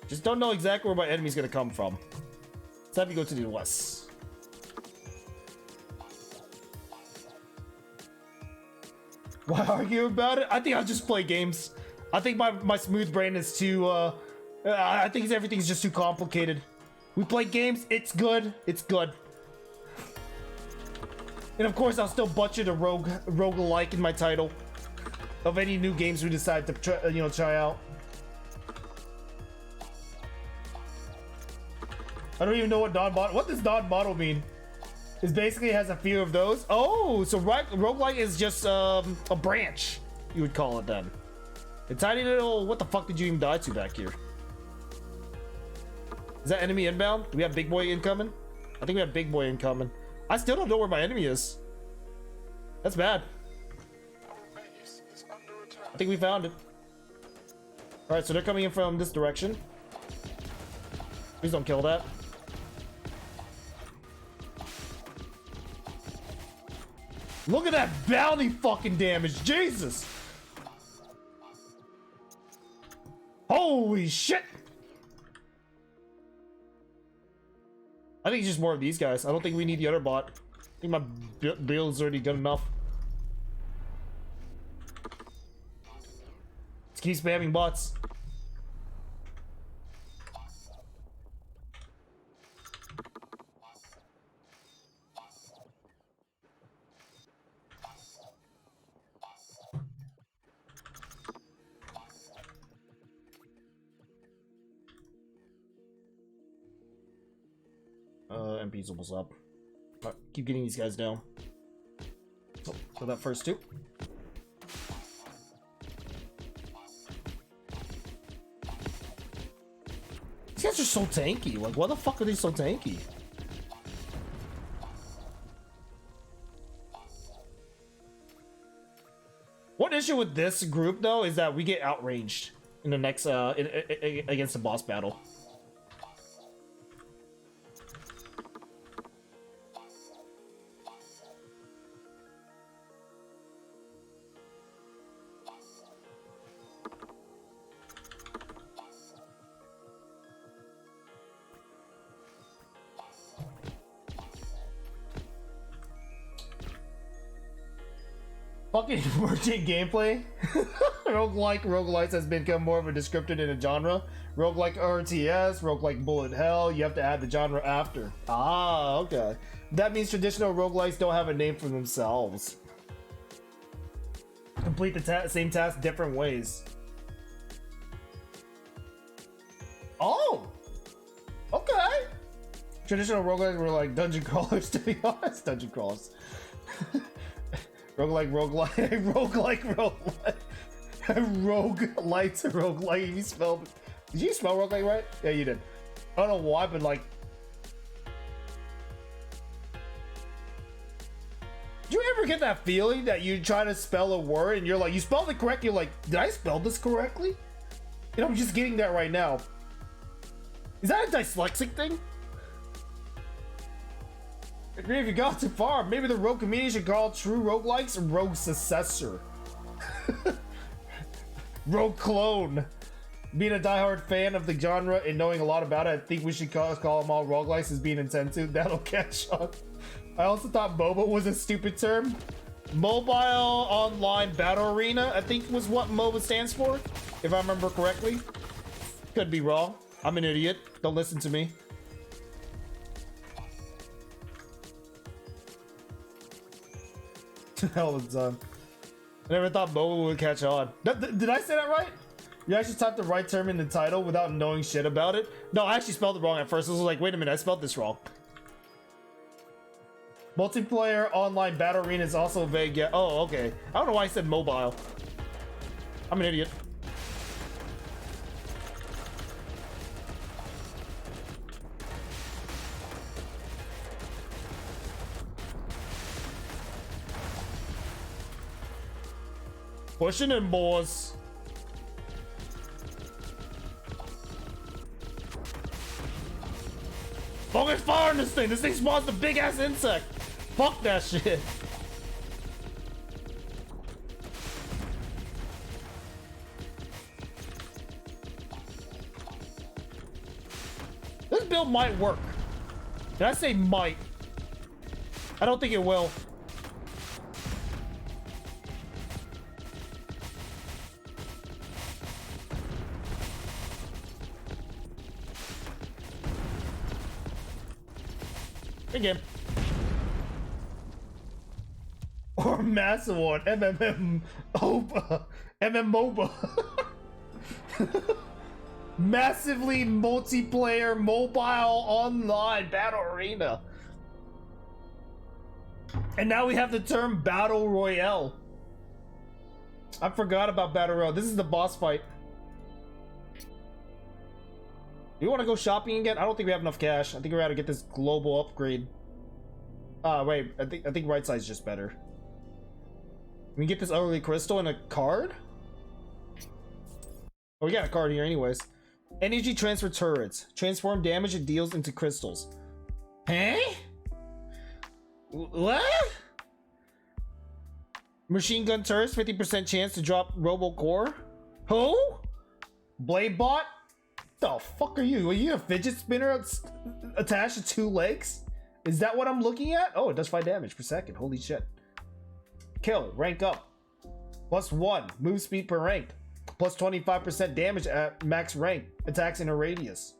[SPEAKER 1] Just don't know exactly where my enemy's gonna come from. Let's have you go to the west. Why argue about it? I think I'll just play games. I think my smooth brain is too, I think everything's just too complicated. We play games, it's good, it's good. And of course, I'll still butcher the roguelike in my title of any new games we decide to try out. I don't even know what non-model. What does non-model mean? It basically has a few of those. Oh, so roguelike is just a branch, you would call it then. A tiny little. What the fuck did you even die to back here? Is that enemy inbound? Do we have big boy incoming? I think we have big boy incoming. I still don't know where my enemy is. That's bad. I think we found it. All right, so they're coming in from this direction. Please don't kill that. Look at that bounty fucking damage, Jesus! Holy shit! I think it's just more of these guys. I don't think we need the other bot. I think my build's already good enough. Let's keep spamming bots. MP's almost up. Right, keep getting these guys down. So, for that first 2. These guys are so tanky. Like, why the fuck are they so tanky? One issue with this group, though, is that we get outranged in the next, against the boss battle. Fucking emergent gameplay. Roguelites has become more of a descriptor than a genre. Roguelike RTS, roguelike bullet hell, you have to add the genre after. Ah, okay. That means traditional roguelikes don't have a name for themselves. Complete the same task different ways. Oh! Okay! Traditional roguelikes were like dungeon crawlers, to be honest. Dungeon crawlers. Roguelike. Roguelite. You spelled. Did you spell roguelike right? Yeah, you did. I don't know why, but like. Do you ever get that feeling that you try to spell a word and you're like, you spelled it correct? You're like, did I spell this correctly? And I'm just getting that right now. Is that a dyslexic thing? Agree if you got too far. Maybe the rogue community should call true roguelikes rogue successor. Rogue clone. Being a diehard fan of the genre and knowing a lot about it, I think we should call them all roguelikes as being insensitive. That'll catch on. I also thought MOBA was a stupid term. Mobile Online Battle Arena, I think was what MOBA stands for, if I remember correctly. Could be wrong. I'm an idiot. Don't listen to me. Hell of a time. I never thought MOBA would catch on. Did I say that right? You actually typed the right term in the title without knowing shit about it? No, I actually spelled it wrong at first. I was like, wait a minute, I spelled this wrong. Multiplayer online battle arena is also vague. Yeah. Oh, okay. I don't know why I said mobile. I'm an idiot. Pushing in, boys. Focus fire on this thing. This thing spawns a big ass insect. Fuck that shit. This build might work. Did I say might? I don't think it will. Good game. Or massive one, MMOBA. Massively multiplayer mobile online battle arena. And now we have the term battle royale. I forgot about battle royale. This is the boss fight. Do you want to go shopping again? I don't think we have enough cash. I think we're going to get this global upgrade. Wait. I think right side's just better. We can get this ugly crystal and a card? Oh, we got a card here anyways. Energy transfer turrets. Transform damage it deals into crystals. Huh? What? Machine gun turrets. 50% chance to drop robo core. Who? Blade bot? The fuck are you? Are you a fidget spinner attached to 2 legs? Is that what I'm looking at? Oh, it does 5 damage per second. Holy shit. Kill. Rank up. +1. Move speed per rank. Plus 25% damage at max rank. Attacks in a radius.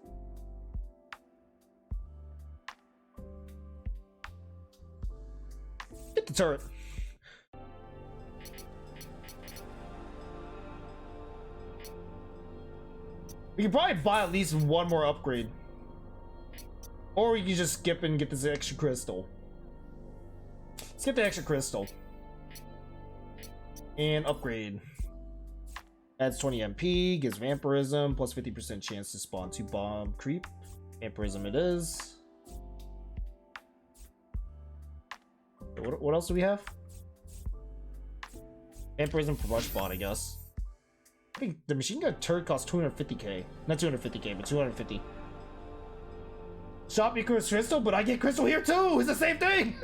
[SPEAKER 1] Get the turret. We can probably buy at least one more upgrade. Or we can just skip and get this extra crystal. Let's get the extra crystal. And upgrade. Adds 20 MP, gives vampirism, plus 50% chance to spawn 2 bomb creep. Vampirism it is. What else do we have? Vampirism for rush bot, I guess. I think the machine gun turret costs 250k. Not 250k, but 250. Shop equals crystal, but I get crystal here too! It's the same thing!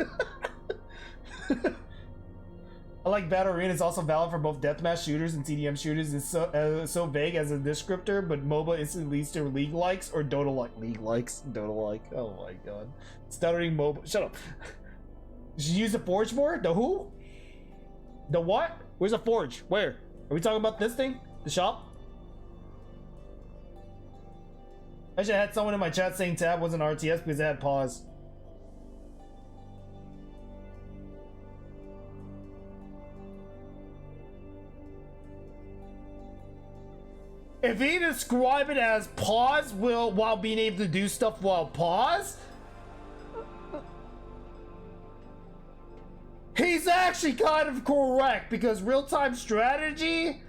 [SPEAKER 1] I like Battle Arena. It's also valid for both deathmatch shooters and TDM shooters. It's so vague as a descriptor, but MOBA instantly leads to League likes or Dota like. League likes? Dota like. Oh my god. Stuttering MOBA. Shut up. You should use the forge more? The who? The what? Where's the forge? Where? Are we talking about this thing? The shop? I should have had someone in my chat saying tab wasn't RTS because it had pause. If he describe it as pause while being able to do stuff while pause, he's actually kind of correct because real-time strategy.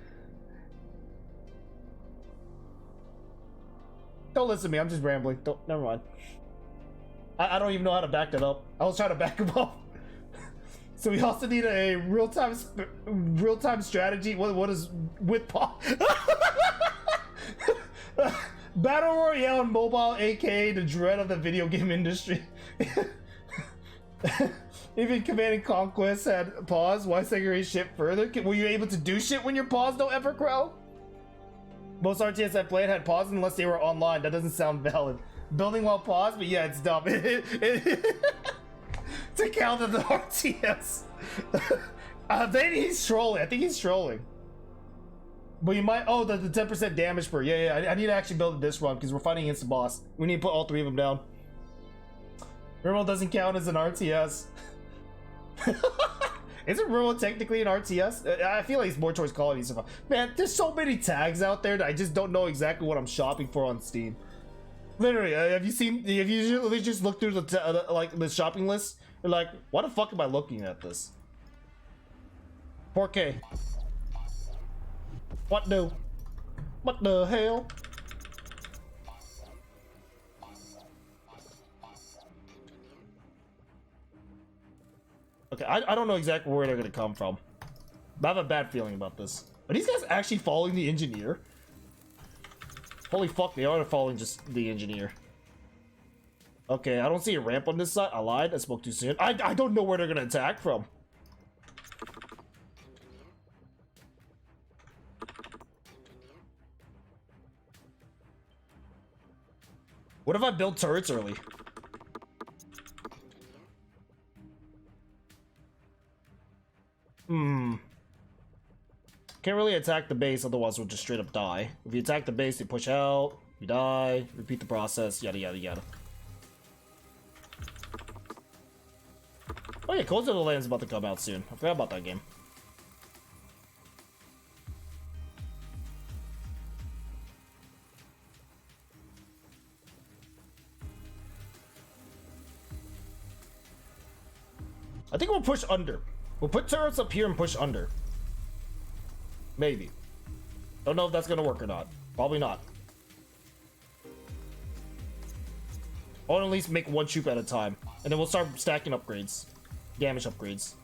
[SPEAKER 1] Don't listen to me. I'm just rambling. Never mind. I don't even know how to back that up. I was trying to back him up. So we also need a real-time strategy. What is with pause? Battle Royale and mobile, aka the dread of the video game industry. Even Command and Conquest had pause. Why segregate shit further? Were you able to do shit when you're paused though, Evercrow? Most RTS I played had pause unless they were online. That doesn't sound valid. Building while paused, but yeah, it's dumb. To counter the RTS. Maybe he's trolling. I think he's trolling. But you might. Oh, the 10% damage per. Yeah. I need to actually build this run because we're fighting against the boss. We need to put all three of them down. Rimworld doesn't count as an RTS. Isn't Rimworld technically an RTS? I feel like it's more towards quality stuff. Man, there's so many tags out there that I just don't know exactly what I'm shopping for on Steam. Literally, have you just looked through the like the shopping list? You're like, why the fuck am I looking at this? 4K. What the hell? Okay, I don't know exactly where they're gonna come from. But I have a bad feeling about this. Are these guys actually following the engineer? Holy fuck, they are following just the engineer. Okay, I don't see a ramp on this side. I lied, I spoke too soon. I don't know where they're gonna attack from. What if I build turrets early? Can't really attack the base, otherwise we'll just straight up die. If you attack the base, you push out, you die, repeat the process, yada yada yada. Oh yeah, Codes of the Land is about to come out soon. I forgot about that game. I think we'll push under. We'll put turrets up here and push under. Maybe. Don't know if that's gonna work or not. Probably not. I want to at least make one troop at a time. And then we'll start stacking upgrades. Damage upgrades.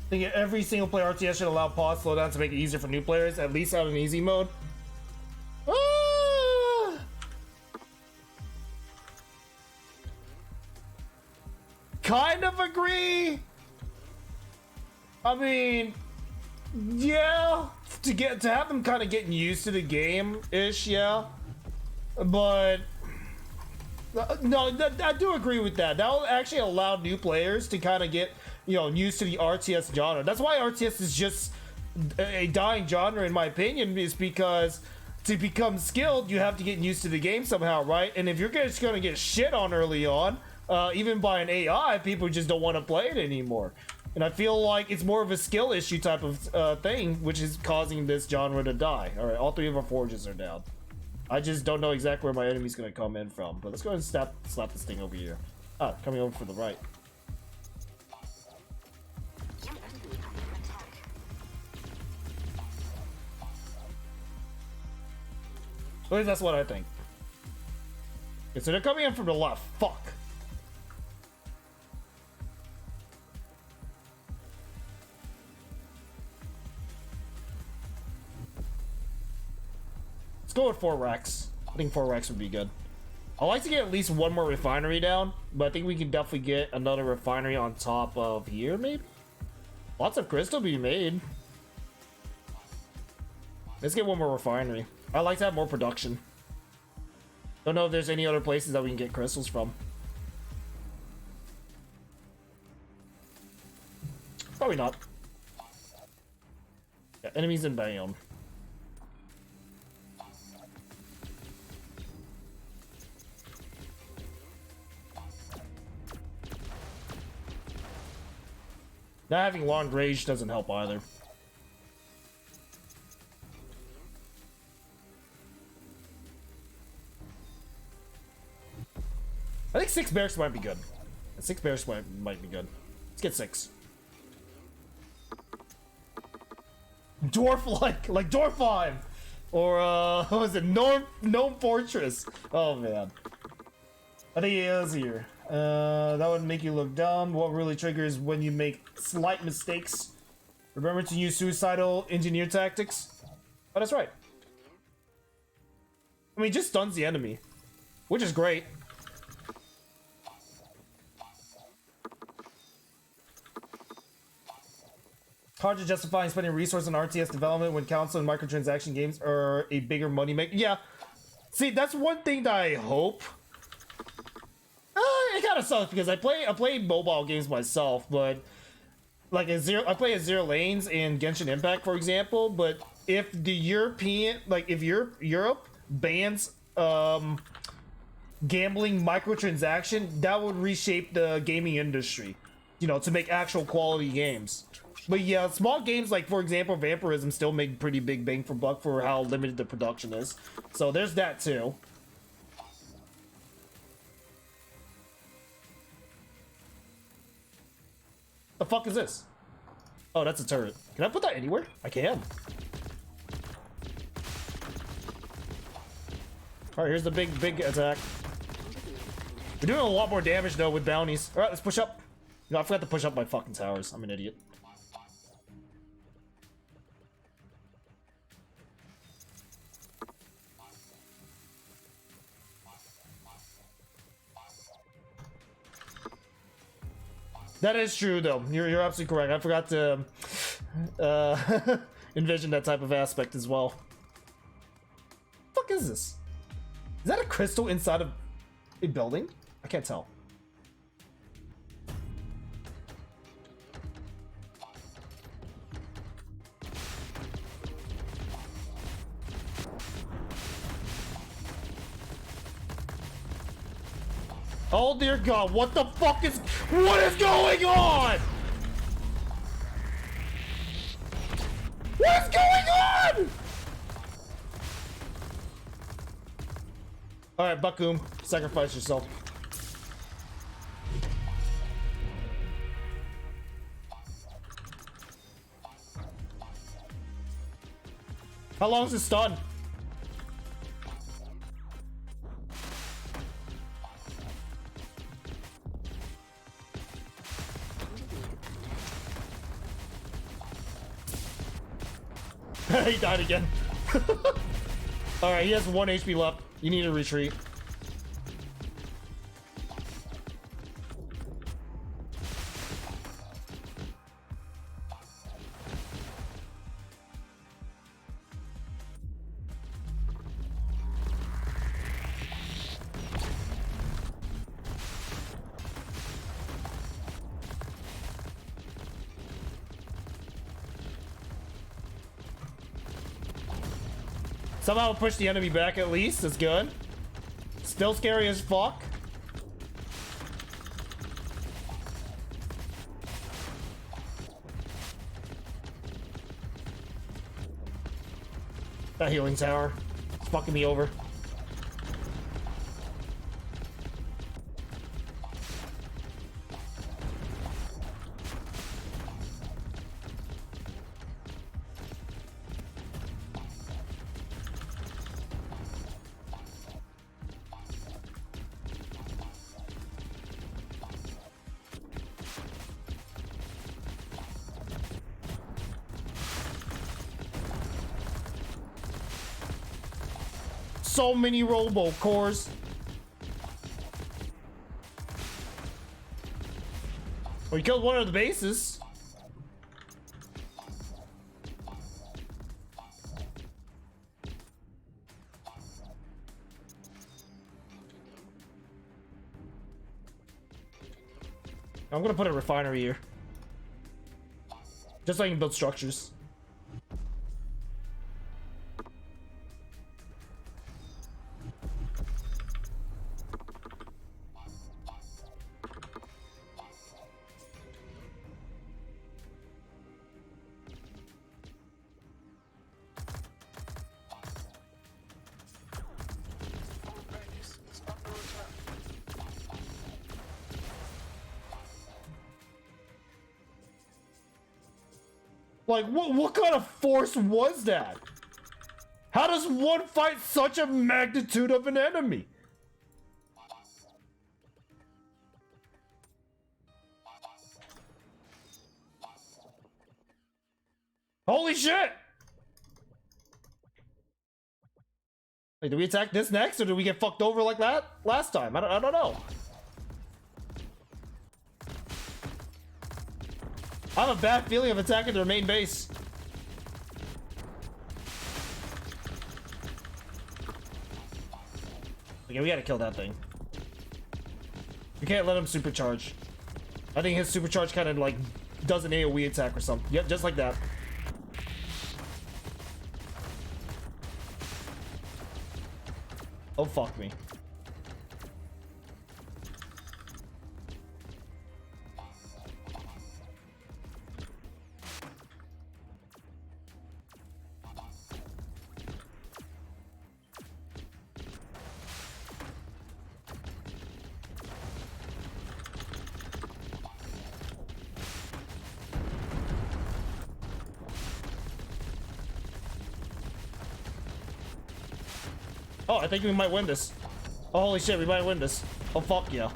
[SPEAKER 1] I think every single player RTS should allow pause slowdown to make it easier for new players, at least out in easy mode. Ah! Kind of agree. I mean, yeah, to have them kind of getting used to the game-ish, yeah. But no, I do agree with that. That will actually allow new players to kind of get, you know, used to the RTS genre. That's why RTS is just a dying genre, in my opinion, is because to become skilled, you have to get used to the game somehow, right? And if you're just gonna get shit on early on, even by an AI, people just don't want to play it anymore. And I feel like it's more of a skill issue type of thing, which is causing this genre to die. All right, all three of our forges are down. I just don't know exactly where my enemy's gonna come in from. But let's go ahead and slap this thing over here. Ah, coming over from the right. At least that's what I think. Okay, so they're coming in from the left. Fuck. Let's go with 4 racks. I think 4 racks would be good. I'd like to get at least one more refinery down, but I think we can definitely get another refinery on top of here, maybe? Lots of crystal being made. Let's get one more refinery. I'd like to have more production. Don't know if there's any other places that we can get crystals from. Probably not. Yeah, enemies in Bayonne. Not having long range doesn't help either. I think 6 barracks might be good. 6 barracks might be good. Let's get 6. Dwarf like Dwarf 5. Or what was it? Gnome Fortress. Oh man. I think it is here. That would make you look dumb. What really triggers when you make slight mistakes. Remember to use suicidal engineer tactics. Oh, that's right. I mean, it just stuns the enemy, which is great. Hard to justify spending resources on RTS development when console and microtransaction games are a bigger money maker. Yeah, see, that's one thing that I hope. It kind of sucks because I play mobile games myself, but like I play as Zero Lanes in Genshin Impact, for example. But if the if Europe bans gambling microtransaction, that would reshape the gaming industry, you know, to make actual quality games. But yeah, small games like, for example, Vampirism still make pretty big bang for buck for how limited the production is. So there's that too. The fuck is this? Oh, that's a turret. Can I put that anywhere? I can. Alright, here's the big attack. We're doing a lot more damage though with bounties. Alright, let's push up. No, I forgot to push up my fucking towers. I'm an idiot. That is true, though. You're absolutely correct. I forgot to envision that type of aspect as well. What the fuck is this? Is that a crystal inside of a building? I can't tell. Oh dear God, what the fuck is... What is going on? What is going on? Alright, Bakum, sacrifice yourself. How long is this stun? He died again. Alright, he has 1 HP left. You need to retreat. Somehow push the enemy back at least. That's good. Still scary as fuck. That healing tower. It's fucking me over. So many robo cores. We killed one of the bases. I'm gonna put a refinery here. Just so I can build structures. Like, what kind of force was that? How does one fight such a magnitude of an enemy? Holy shit! Wait, do we attack this next, or do we get fucked over like that last time? I don't know. I have a bad feeling of attacking their main base. Okay, we gotta kill that thing. We can't let him supercharge. I think his supercharge kind of like does an AoE attack or something. Yep, just like that. Oh, fuck me. Oh, I think we might win this. Oh, holy shit, we might win this. Oh, fuck yeah.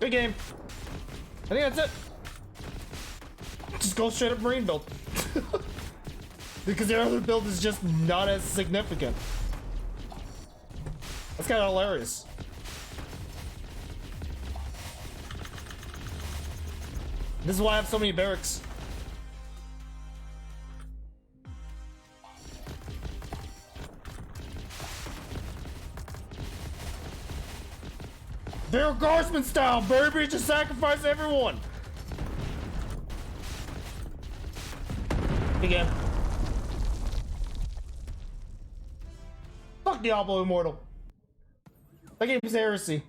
[SPEAKER 1] Good game. I think that's it. Just go straight up Marine build. Because the other build is just not as significant. That's kind of hilarious. This is why I have so many barracks. They're guardsman style, baby! Just sacrifice everyone! Again. Fuck Diablo Immortal. That game is heresy.